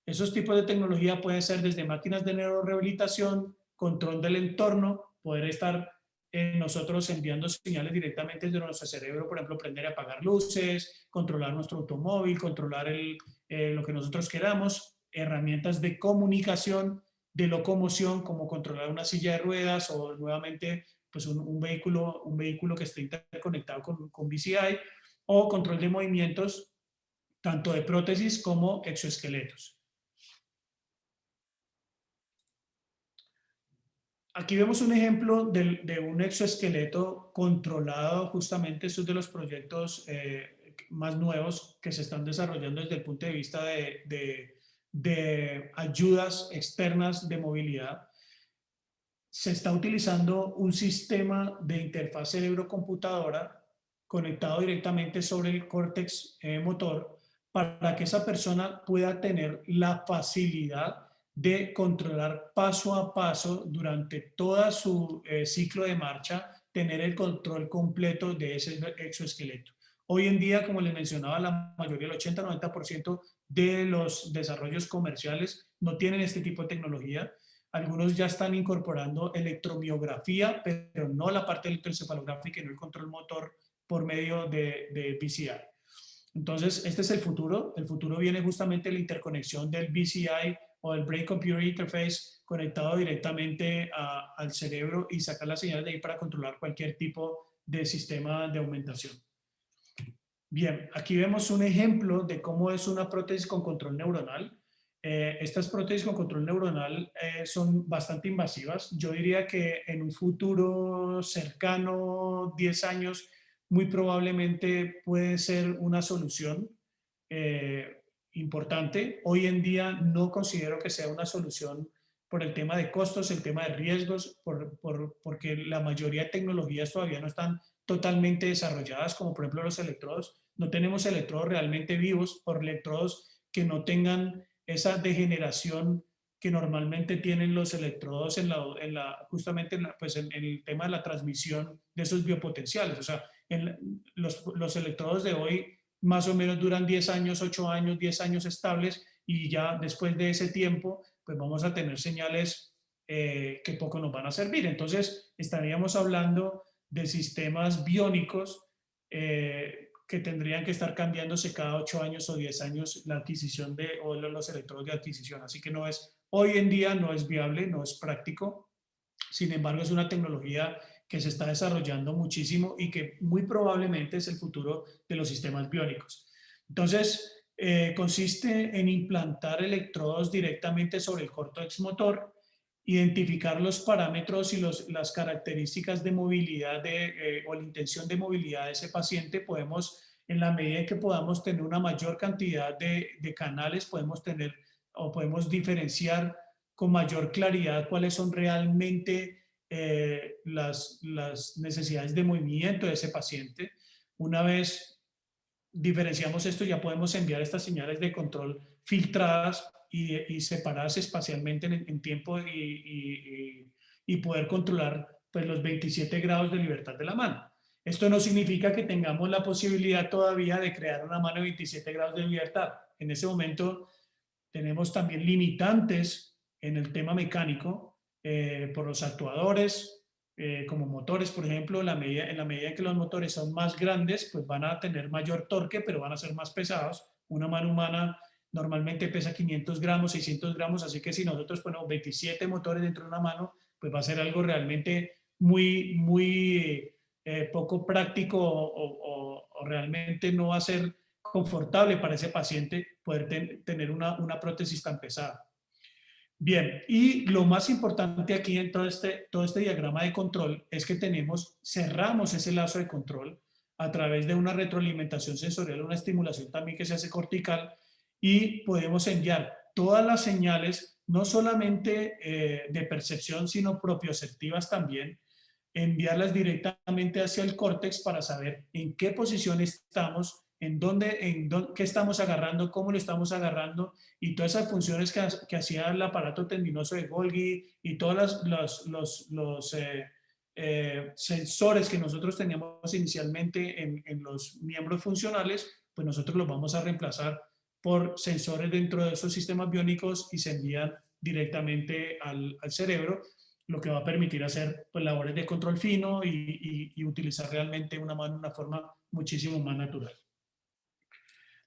Esos tipos de tecnología pueden ser desde máquinas de neurorehabilitación, control del entorno, poder estar nosotros enviando señales directamente desde nuestro cerebro, por ejemplo, prender y apagar luces, controlar nuestro automóvil, controlar lo que nosotros queramos, herramientas de comunicación, de locomoción, como controlar una silla de ruedas o nuevamente pues un vehículo que esté interconectado con BCI, o control de movimientos, tanto de prótesis como exoesqueletos. Aquí vemos un ejemplo de un exoesqueleto controlado, justamente estos de los proyectos más nuevos que se están desarrollando desde el punto de vista de ayudas externas de movilidad. Se está utilizando un sistema de interfaz cerebro-computadora conectado directamente sobre el córtex motor para que esa persona pueda tener la facilidad de controlar paso a paso durante todo su ciclo de marcha, tener el control completo de ese exoesqueleto. Hoy en día, como les mencionaba, la mayoría, el 80-90% de los desarrollos comerciales no tienen este tipo de tecnología. Algunos ya están incorporando electromiografía, pero no la parte electroencefalográfica y no el control motor por medio de BCI. Entonces, este es el futuro. El futuro viene justamente de la interconexión del BCI o el Brain Computer Interface conectado directamente al cerebro y sacar la señal de ahí para controlar cualquier tipo de sistema de aumentación. Bien, aquí vemos un ejemplo de cómo es una prótesis con control neuronal. Estas prótesis con control neuronal son bastante invasivas. Yo diría que en un futuro cercano, 10 años, muy probablemente puede ser una solución importante. Hoy en día no considero que sea una solución por el tema de costos, el tema de riesgos, porque la mayoría de tecnologías todavía no están totalmente desarrolladas, como por ejemplo los electrodos. No tenemos electrodos realmente vivos o electrodos que no tengan esa degeneración que normalmente tienen los electrodos justamente en el tema de la transmisión de esos biopotenciales. O sea, los electrodos de hoy más o menos duran 10 años, 8 años, 10 años estables y ya después de ese tiempo pues vamos a tener señales que poco nos van a servir. Entonces estaríamos hablando de sistemas biónicos que tendrían que estar cambiándose cada 8 años o 10 años la adquisición o los electrodos de adquisición. Así que hoy en día no es viable, no es práctico. Sin embargo, es una tecnología que se está desarrollando muchísimo y que muy probablemente es el futuro de los sistemas biónicos. Entonces, consiste en implantar electrodos directamente sobre el córtex motor, identificar los parámetros y las características de movilidad o la intención de movilidad de ese paciente. Podemos, en la medida en que podamos tener una mayor cantidad de canales, podemos diferenciar con mayor claridad cuáles son realmente las necesidades de movimiento de ese paciente. Una vez diferenciamos esto, ya podemos enviar estas señales de control filtradas y separadas espacialmente en tiempo y poder controlar pues, los 27 grados de libertad de la mano. Esto no significa que tengamos la posibilidad todavía de crear una mano de 27 grados de libertad. En ese momento tenemos también limitantes en el tema mecánico por los actuadores, como motores, por ejemplo, en la medida en que los motores son más grandes, pues van a tener mayor torque, pero van a ser más pesados. Una mano humana normalmente pesa 500 gramos, 600 gramos, así que si nosotros ponemos 27 motores dentro de una mano, pues va a ser algo realmente muy poco práctico o realmente no va a ser confortable para ese paciente poder tener una prótesis tan pesada. Bien, y lo más importante aquí en todo este diagrama de control es que cerramos ese lazo de control a través de una retroalimentación sensorial, una estimulación también que se hace cortical y podemos enviar todas las señales, no solamente de percepción, sino propioceptivas también, enviarlas directamente hacia el córtex para saber en qué posición estamos, qué estamos agarrando, cómo lo estamos agarrando y todas esas funciones que hacía el aparato tendinoso de Golgi y todos los sensores que nosotros teníamos inicialmente en los miembros funcionales, pues nosotros los vamos a reemplazar por sensores dentro de esos sistemas biónicos y se envían directamente al cerebro, lo que va a permitir hacer pues, labores de control fino y utilizar realmente una mano de una forma muchísimo más natural.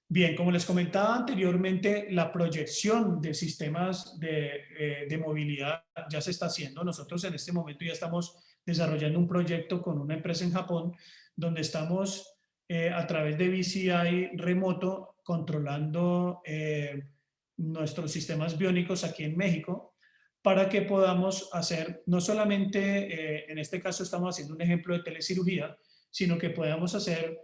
Bien, como les comentaba anteriormente, la proyección de sistemas de movilidad ya se está haciendo. Nosotros en este momento ya estamos desarrollando un proyecto con una empresa en Japón donde estamos a través de BCI remoto controlando nuestros sistemas biónicos aquí en México para que podamos hacer, no solamente en este caso estamos haciendo un ejemplo de telecirugía, sino que podamos hacer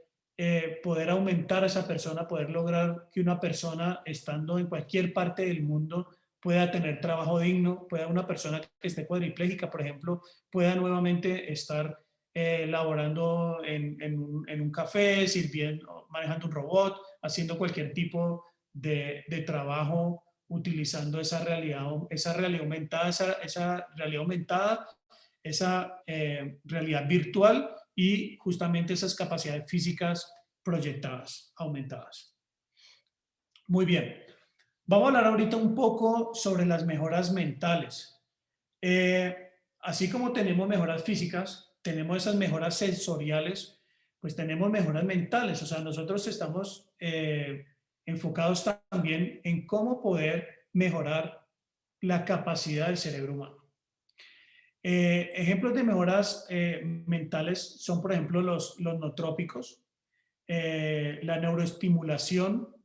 poder aumentar a esa persona, poder lograr que una persona estando en cualquier parte del mundo pueda tener trabajo digno, pueda una persona que esté cuadripléjica, por ejemplo, pueda nuevamente estar laborando en un café, sirviendo, manejando un robot, haciendo cualquier tipo de trabajo utilizando esa realidad aumentada, esa realidad virtual y justamente esas capacidades físicas proyectadas, aumentadas. Muy bien, vamos a hablar ahorita un poco sobre las mejoras mentales. Así como tenemos mejoras físicas, tenemos esas mejoras sensoriales pues tenemos mejoras mentales. O sea, nosotros estamos enfocados también en cómo poder mejorar la capacidad del cerebro humano. Ejemplos de mejoras mentales son, por ejemplo, los nootrópicos, la neuroestimulación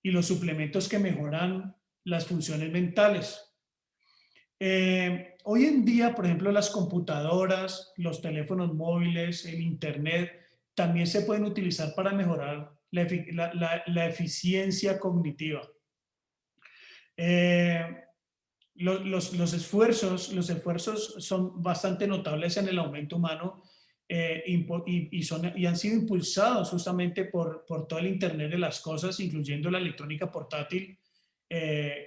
y los suplementos que mejoran las funciones mentales. Hoy en día, por ejemplo, las computadoras, los teléfonos móviles, el Internet, también se pueden utilizar para mejorar la eficiencia cognitiva. Los esfuerzos son bastante notables en el aumento humano y han sido impulsados justamente por todo el Internet de las cosas, incluyendo la electrónica portátil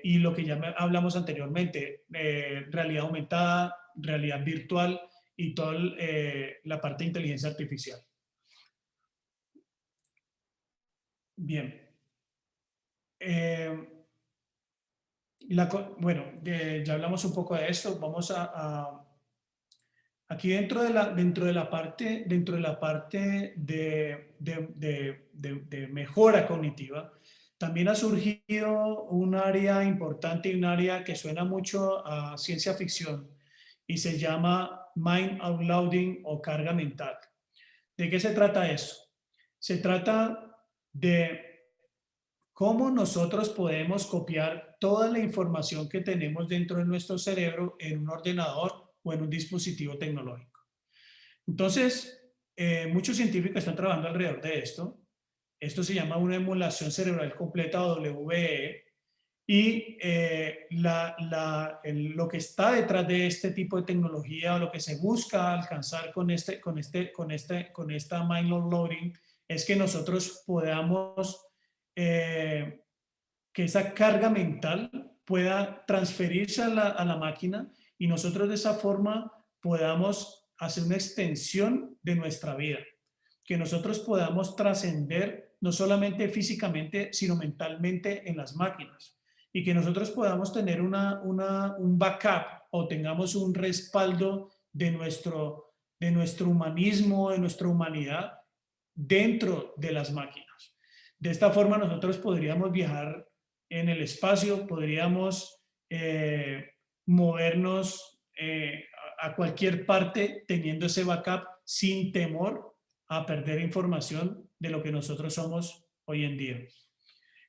y lo que ya hablamos anteriormente, realidad aumentada, realidad virtual y toda la parte de inteligencia artificial. Bien. Bueno, ya hablamos un poco de esto. Vamos aquí dentro de la parte de mejora cognitiva, también ha surgido un área importante y un área que suena mucho a ciencia ficción y se llama mind outloading o carga mental. ¿De qué se trata eso? Se trata de cómo nosotros podemos copiar toda la información que tenemos dentro de nuestro cerebro en un ordenador o en un dispositivo tecnológico. Entonces, muchos científicos están trabajando alrededor de esto. Esto se llama una emulación cerebral completa o WE. Y lo que está detrás de este tipo de tecnología o lo que se busca alcanzar con esta mind loading es que nosotros podamos que esa carga mental pueda transferirse a la máquina y nosotros de esa forma podamos hacer una extensión de nuestra vida, que nosotros podamos trascender no solamente físicamente, sino mentalmente en las máquinas y que nosotros podamos tener un backup o tengamos un respaldo de nuestro humanismo, de nuestra humanidad dentro de las máquinas. De esta forma nosotros podríamos viajar en el espacio, podríamos movernos a cualquier parte teniendo ese backup sin temor a perder información de lo que nosotros somos hoy en día.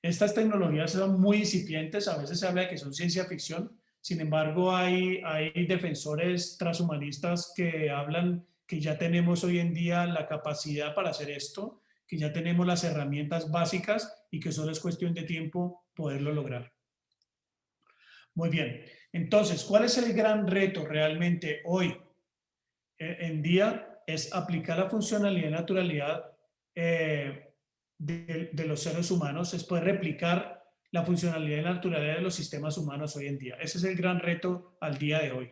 Estas tecnologías son muy incipientes, a veces se habla de que son ciencia ficción, sin embargo hay defensores transhumanistas que hablan que ya tenemos hoy en día la capacidad para hacer esto, que ya tenemos las herramientas básicas y que solo es cuestión de tiempo poderlo lograr. Muy bien, entonces, ¿cuál es el gran reto realmente hoy en día? Es aplicar la funcionalidad y naturalidad de los seres humanos, es poder replicar la funcionalidad y la naturalidad de los sistemas humanos hoy en día. Ese es el gran reto al día de hoy.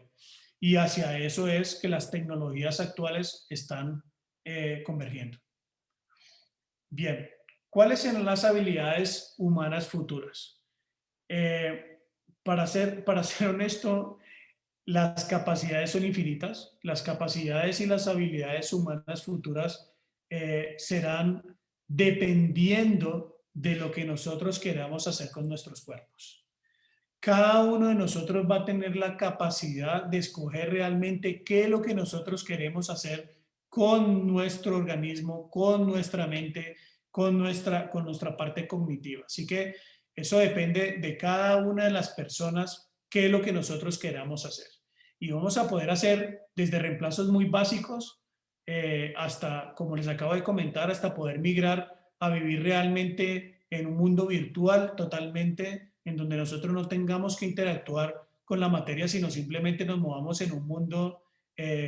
Y hacia eso es que las tecnologías actuales están convergiendo. Bien, ¿cuáles son las habilidades humanas futuras? Para ser honesto, las capacidades son infinitas. Las capacidades y las habilidades humanas futuras serán dependiendo de lo que nosotros queramos hacer con nuestros cuerpos. Cada uno de nosotros va a tener la capacidad de escoger realmente qué es lo que nosotros queremos hacer con nuestro organismo, con nuestra mente, con nuestra parte cognitiva. Así que eso depende de cada una de las personas, qué es lo que nosotros queramos hacer. Y vamos a poder hacer desde reemplazos muy básicos hasta, como les acabo de comentar, hasta poder migrar a vivir realmente en un mundo virtual totalmente, en donde nosotros no tengamos que interactuar con la materia, sino simplemente nos movamos en un mundo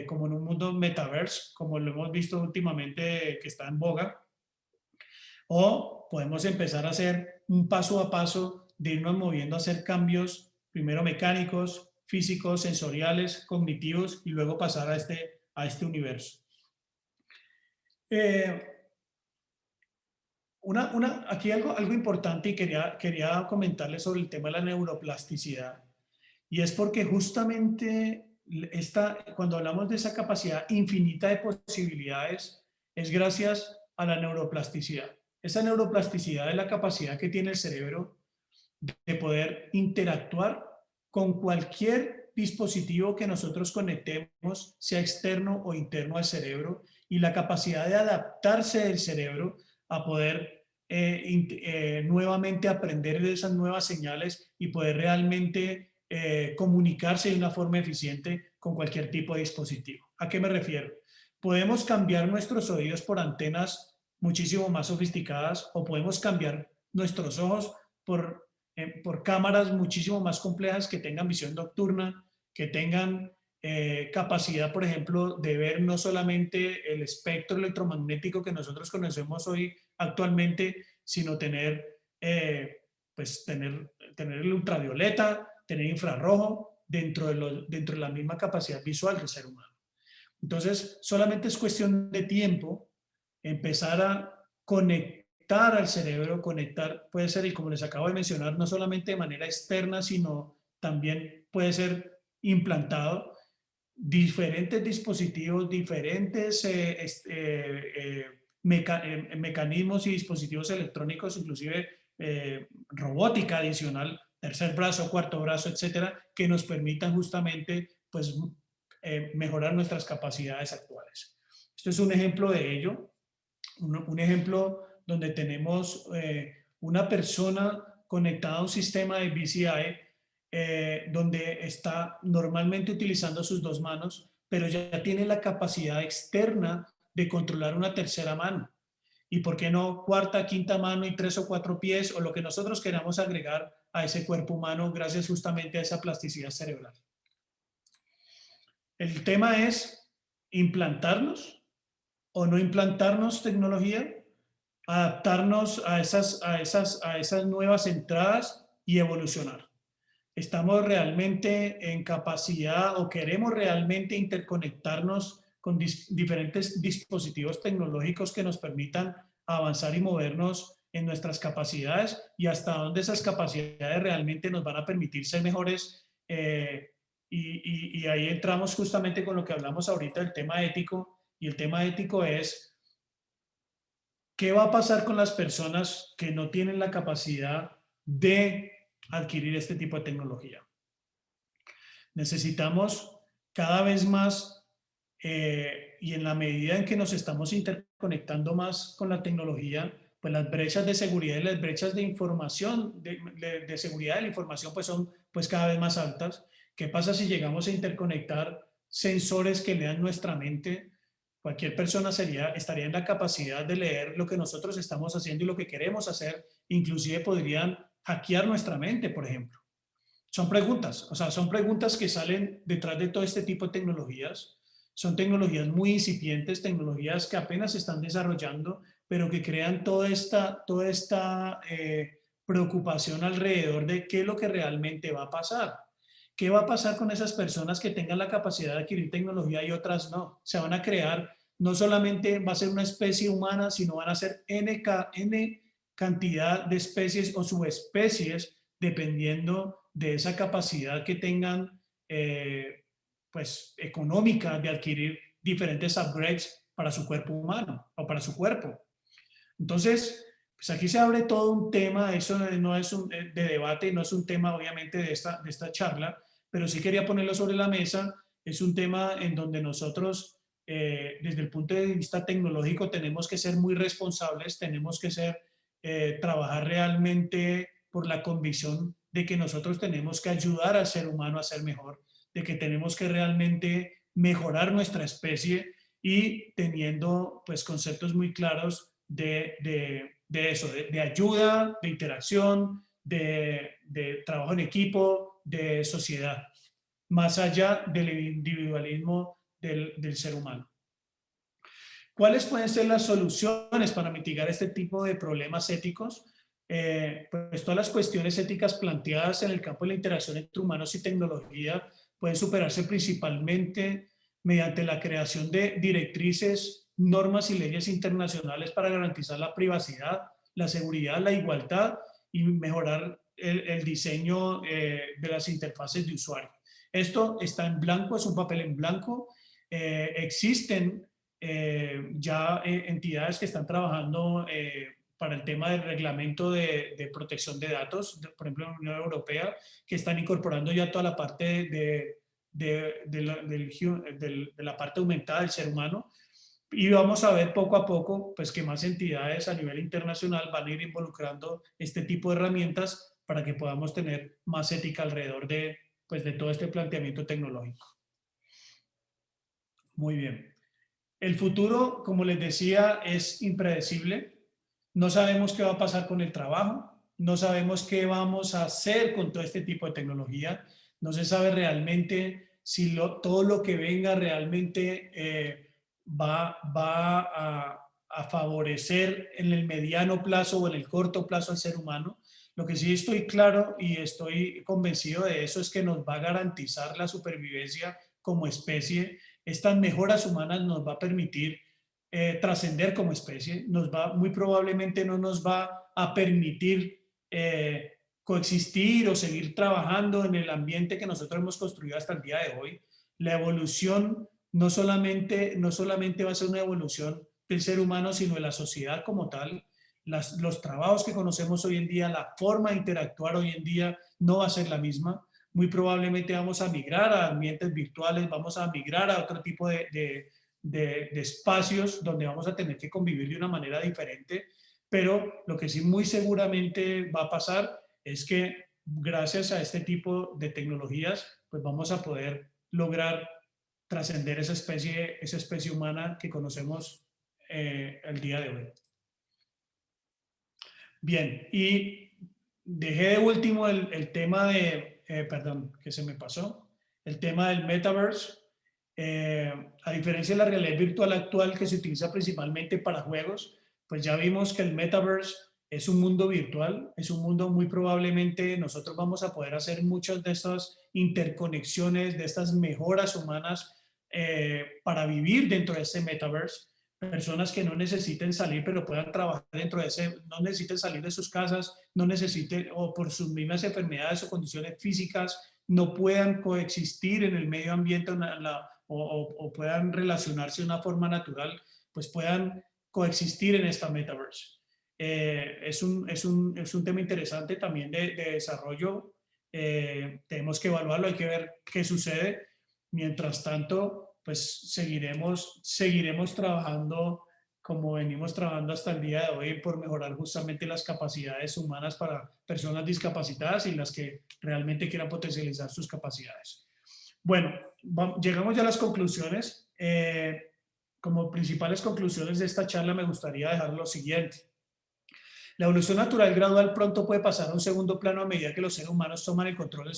como en un mundo metaverse, como lo hemos visto últimamente que está en boga. O podemos empezar a hacer un paso a paso de irnos moviendo a hacer cambios, primero mecánicos, físicos, sensoriales, cognitivos, y luego pasar a este universo. Aquí algo importante y quería comentarles sobre el tema de la neuroplasticidad, y es porque justamente cuando hablamos de esa capacidad infinita de posibilidades, es gracias a la neuroplasticidad. Esa neuroplasticidad es la capacidad que tiene el cerebro de poder interactuar con cualquier dispositivo que nosotros conectemos, sea externo o interno al cerebro, y la capacidad de adaptarse del cerebro a poder nuevamente aprender de esas nuevas señales y poder realmente comunicarse de una forma eficiente con cualquier tipo de dispositivo. ¿A qué me refiero? Podemos cambiar nuestros oídos por antenas muchísimo más sofisticadas, o podemos cambiar nuestros ojos por cámaras muchísimo más complejas que tengan visión nocturna, que tengan capacidad, por ejemplo, de ver no solamente el espectro electromagnético que nosotros conocemos hoy actualmente, sino tener el ultravioleta, tener infrarrojo dentro de la misma capacidad visual del ser humano. Entonces, solamente es cuestión de tiempo empezar a conectar al cerebro, conectar, puede ser, y como les acabo de mencionar, no solamente de manera externa, sino también puede ser implantado diferentes dispositivos, diferentes mecanismos y dispositivos electrónicos, inclusive robótica adicional, tercer brazo, cuarto brazo, etcétera, que nos permitan justamente pues, mejorar nuestras capacidades actuales. Esto es un ejemplo de ello, un ejemplo donde tenemos una persona conectada a un sistema de BCI donde está normalmente utilizando sus dos manos, pero ya tiene la capacidad externa de controlar una tercera mano. Y por qué no cuarta, quinta mano y 3 o 4 pies, o lo que nosotros queramos agregar a ese cuerpo humano gracias justamente a esa plasticidad cerebral. El tema es implantarnos o no implantarnos tecnología, adaptarnos a esas nuevas entradas y evolucionar. ¿Estamos realmente en capacidad o queremos realmente interconectarnos con diferentes dispositivos tecnológicos que nos permitan avanzar y movernos en nuestras capacidades, y hasta dónde esas capacidades realmente nos van a permitir ser mejores? Y ahí entramos justamente con lo que hablamos ahorita, el tema ético, y el tema ético es ¿qué va a pasar con las personas que no tienen la capacidad de adquirir este tipo de tecnología? Necesitamos cada vez más, y en la medida en que nos estamos interconectando más con la tecnología, pues las brechas de seguridad y las brechas de información, de seguridad de la información, pues son pues cada vez más altas. ¿Qué pasa si llegamos a interconectar sensores que lean nuestra mente? Cualquier persona estaría en la capacidad de leer lo que nosotros estamos haciendo y lo que queremos hacer. Inclusive podrían hackear nuestra mente, por ejemplo. Son preguntas, o sea, son preguntas que salen detrás de todo este tipo de tecnologías. Son tecnologías muy incipientes, tecnologías que apenas se están desarrollando, pero que crean toda esta preocupación alrededor de qué es lo que realmente va a pasar. ¿Qué va a pasar con esas personas que tengan la capacidad de adquirir tecnología y otras no? Se van a crear, no solamente va a ser una especie humana, sino van a ser N cantidad de especies o subespecies, dependiendo de esa capacidad que tengan pues económica de adquirir diferentes upgrades para su cuerpo humano o para su cuerpo. Entonces, pues aquí se abre todo un tema, eso no es de debate, no es un tema obviamente de esta charla, pero sí quería ponerlo sobre la mesa. Es un tema en donde nosotros, desde el punto de vista tecnológico, tenemos que ser muy responsables, tenemos que trabajar realmente por la convicción de que nosotros tenemos que ayudar al ser humano a ser mejor, de que tenemos que realmente mejorar nuestra especie, y teniendo pues conceptos muy claros de eso, de ayuda, de interacción, de trabajo en equipo, de sociedad, más allá del individualismo del ser humano. ¿Cuáles pueden ser las soluciones para mitigar este tipo de problemas éticos? Pues todas las cuestiones éticas planteadas en el campo de la interacción entre humanos y tecnología pueden superarse principalmente mediante la creación de directrices, normas y leyes internacionales para garantizar la privacidad, la seguridad, la igualdad y mejorar el diseño de las interfaces de usuario. Esto está en blanco, es un papel en blanco. Existen ya entidades que están trabajando para el tema del reglamento de protección de datos, por ejemplo, en la Unión Europea, que están incorporando ya toda la parte de la parte aumentada del ser humano. Y vamos a ver poco a poco pues, que más entidades a nivel internacional van a ir involucrando este tipo de herramientas para que podamos tener más ética alrededor pues, de todo este planteamiento tecnológico. Muy bien. El futuro, como les decía, es impredecible. No sabemos qué va a pasar con el trabajo, no sabemos qué vamos a hacer con todo este tipo de tecnología, no se sabe realmente si todo lo que venga realmente va a favorecer en el mediano plazo o en el corto plazo al ser humano. Lo que sí estoy claro y estoy convencido de eso es que nos va a garantizar la supervivencia como especie. Estas mejoras humanas nos va a permitir trascender como especie, muy probablemente no nos va a permitir coexistir o seguir trabajando en el ambiente que nosotros hemos construido hasta el día de hoy. La evolución no solamente va a ser una evolución del ser humano, sino de la sociedad como tal. Los trabajos que conocemos hoy en día, la forma de interactuar hoy en día no va a ser la misma. Muy probablemente vamos a migrar a ambientes virtuales, vamos a migrar a otro tipo de espacios donde vamos a tener que convivir de una manera diferente, pero lo que sí muy seguramente va a pasar es que gracias a este tipo de tecnologías, pues vamos a poder lograr trascender esa especie humana que conocemos el día de hoy. Bien, y dejé de último el tema de, perdón, que se me pasó, el tema del metaverse. A diferencia de la realidad virtual actual que se utiliza principalmente para juegos, pues ya vimos que el metaverse es un mundo virtual, es un mundo muy probablemente nosotros vamos a poder hacer muchas de estas interconexiones, de estas mejoras humanas para vivir dentro de ese metaverse. Personas que no necesiten salir, pero puedan trabajar dentro de ese, no necesiten salir de sus casas, no necesiten, o por sus mismas enfermedades o condiciones físicas, no puedan coexistir en el medio ambiente o puedan relacionarse de una forma natural, pues puedan coexistir en esta metaverse. Es un tema interesante también de desarrollo. Tenemos que evaluarlo, hay que ver qué sucede. Mientras tanto, pues seguiremos trabajando como venimos trabajando hasta el día de hoy por mejorar justamente las capacidades humanas para personas discapacitadas y las que realmente quieran potencializar sus capacidades. Bueno, llegamos ya a las conclusiones. Como principales conclusiones de esta charla me gustaría dejar lo siguiente. La evolución natural gradual pronto puede pasar a un segundo plano a medida que los seres humanos toman el control de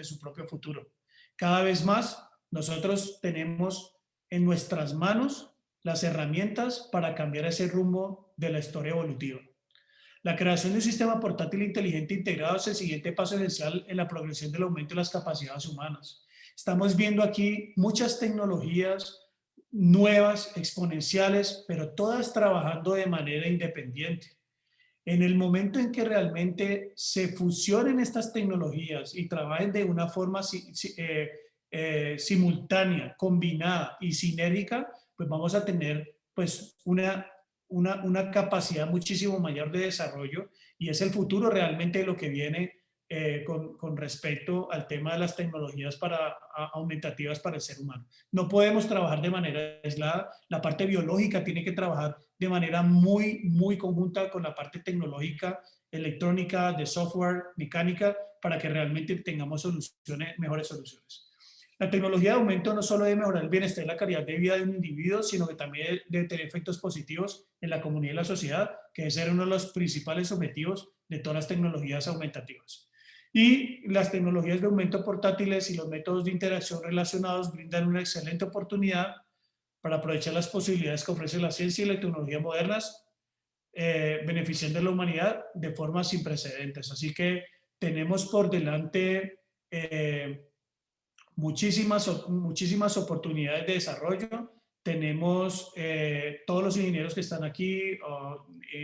su propio futuro. Cada vez más, nosotros tenemos en nuestras manos las herramientas para cambiar ese rumbo de la historia evolutiva. La creación de un sistema portátil inteligente integrado es el siguiente paso esencial en la progresión del aumento de las capacidades humanas. Estamos viendo aquí muchas tecnologías nuevas, exponenciales, pero todas trabajando de manera independiente. En el momento en que realmente se fusionen estas tecnologías y trabajen de una forma simultánea, combinada y sinérgica, pues vamos a tener pues una capacidad muchísimo mayor de desarrollo y es el futuro realmente de lo que viene con respecto al tema de las tecnologías aumentativas para el ser humano. No podemos trabajar de manera aislada, la parte biológica tiene que trabajar de manera muy conjunta con la parte tecnológica, electrónica, de software, mecánica, para que realmente tengamos mejores soluciones. La tecnología de aumento no solo debe mejorar el bienestar y la calidad de vida de un individuo, sino que también debe tener efectos positivos en la comunidad y la sociedad, que debe ser uno de los principales objetivos de todas las tecnologías aumentativas. Y las tecnologías de aumento portátiles y los métodos de interacción relacionados brindan una excelente oportunidad para aprovechar las posibilidades que ofrece la ciencia y la tecnología modernas, beneficiando a la humanidad de formas sin precedentes. Así que tenemos por delante muchísimas oportunidades de desarrollo. Tenemos todos los ingenieros que están aquí,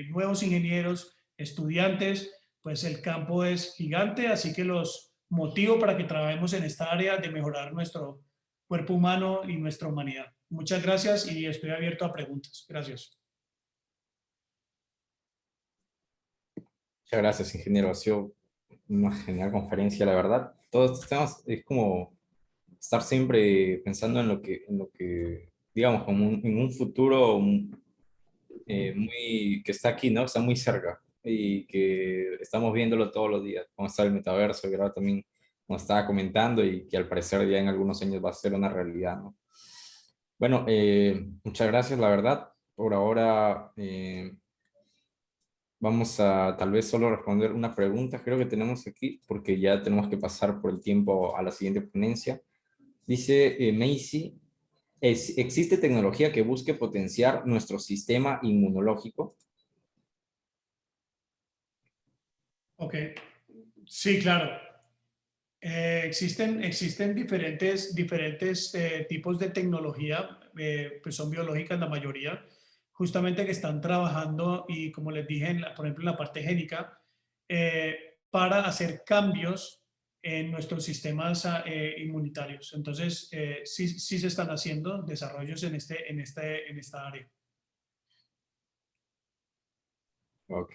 nuevos ingenieros, estudiantes, pues el campo es gigante, así que los motivo para que trabajemos en esta área de mejorar nuestro cuerpo humano y nuestra humanidad. Muchas gracias y estoy abierto a preguntas. Gracias. Muchas gracias, ingeniero. Ha sido una genial conferencia, la verdad. Todos estos temas es como estar siempre pensando en lo que digamos, como en un futuro muy, que está aquí, ¿no? Está muy cerca y que estamos viéndolo todos los días, como está el metaverso, que ahora también nos estaba comentando y que al parecer ya en algunos años va a ser una realidad, ¿no? Bueno, muchas gracias, la verdad. Por ahora vamos a tal vez solo responder una pregunta, creo que tenemos aquí, porque ya tenemos que pasar por el tiempo a la siguiente ponencia. Dice Macy, ¿existe tecnología que busque potenciar nuestro sistema inmunológico? Ok, sí, claro. Existen diferentes tipos de tecnología, pues son biológicas la mayoría, justamente que están trabajando y como les dije, por ejemplo, en la parte génica, para hacer cambios en nuestros sistemas inmunitarios. Entonces, sí, sí se están haciendo desarrollos en esta área. Ok,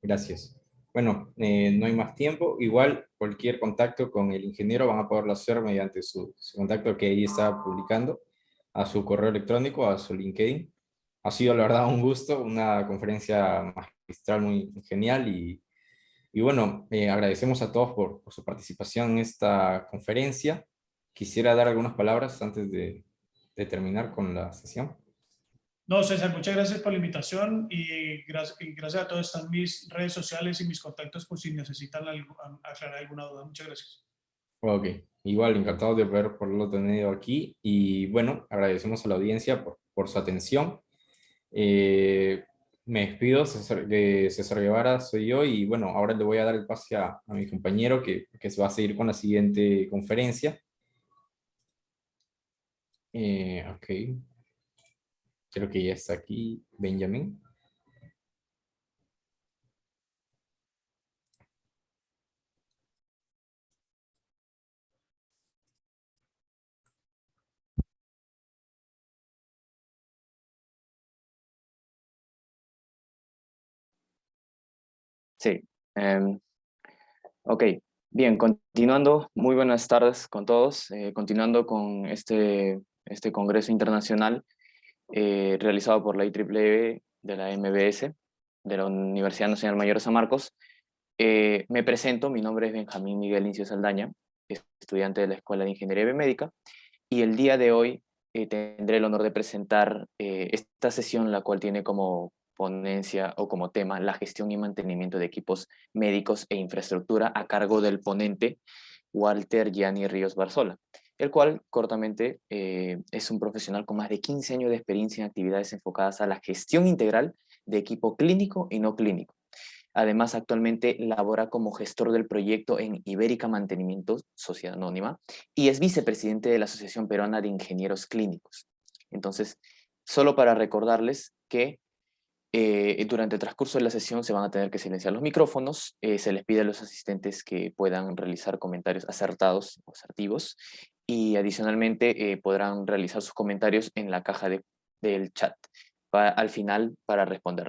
gracias. Bueno, no hay más tiempo. Igual cualquier contacto con el ingeniero van a poderlo hacer mediante su contacto que ahí está publicando, a su correo electrónico, a su LinkedIn. Ha sido la verdad un gusto, una conferencia magistral muy genial y bueno, agradecemos a todos por su participación en esta conferencia. Quisiera dar algunas palabras antes de terminar con la sesión. No, César, muchas gracias por la invitación y gracias a todos. Están mis redes sociales y mis contactos por si necesitan aclarar alguna duda. Muchas gracias. Ok, igual encantado de poderlo tenido aquí y bueno, agradecemos a la audiencia por su atención. Eh, Me despido, César Guevara soy yo y bueno, ahora le voy a dar el pase a mi compañero que se va a seguir con la siguiente conferencia. Ok, creo que ya está aquí Benjamín. Sí. Ok, bien, continuando, muy buenas tardes con todos. Continuando con este Congreso Internacional realizado por la IEEE de la MBS, de la Universidad Nacional Mayor de San Marcos. Me presento, mi nombre es Benjamín Miguel Incio Saldaña, estudiante de la Escuela de Ingeniería Biomédica, y el día de hoy tendré el honor de presentar esta sesión, la cual tiene como ponencia o como tema la gestión y mantenimiento de equipos médicos e infraestructura a cargo del ponente Walter Gianni Ríos Barzola, el cual cortamente es un profesional con más de 15 años de experiencia en actividades enfocadas a la gestión integral de equipo clínico y no clínico. Además, actualmente labora como gestor del proyecto en Ibérica Mantenimiento, Sociedad Anónima, y es vicepresidente de la Asociación Peruana de Ingenieros Clínicos. Entonces, solo para recordarles que durante el transcurso de la sesión se van a tener que silenciar los micrófonos, se les pide a los asistentes que puedan realizar comentarios acertados o asertivos, y adicionalmente podrán realizar sus comentarios en la caja del chat al final para responder.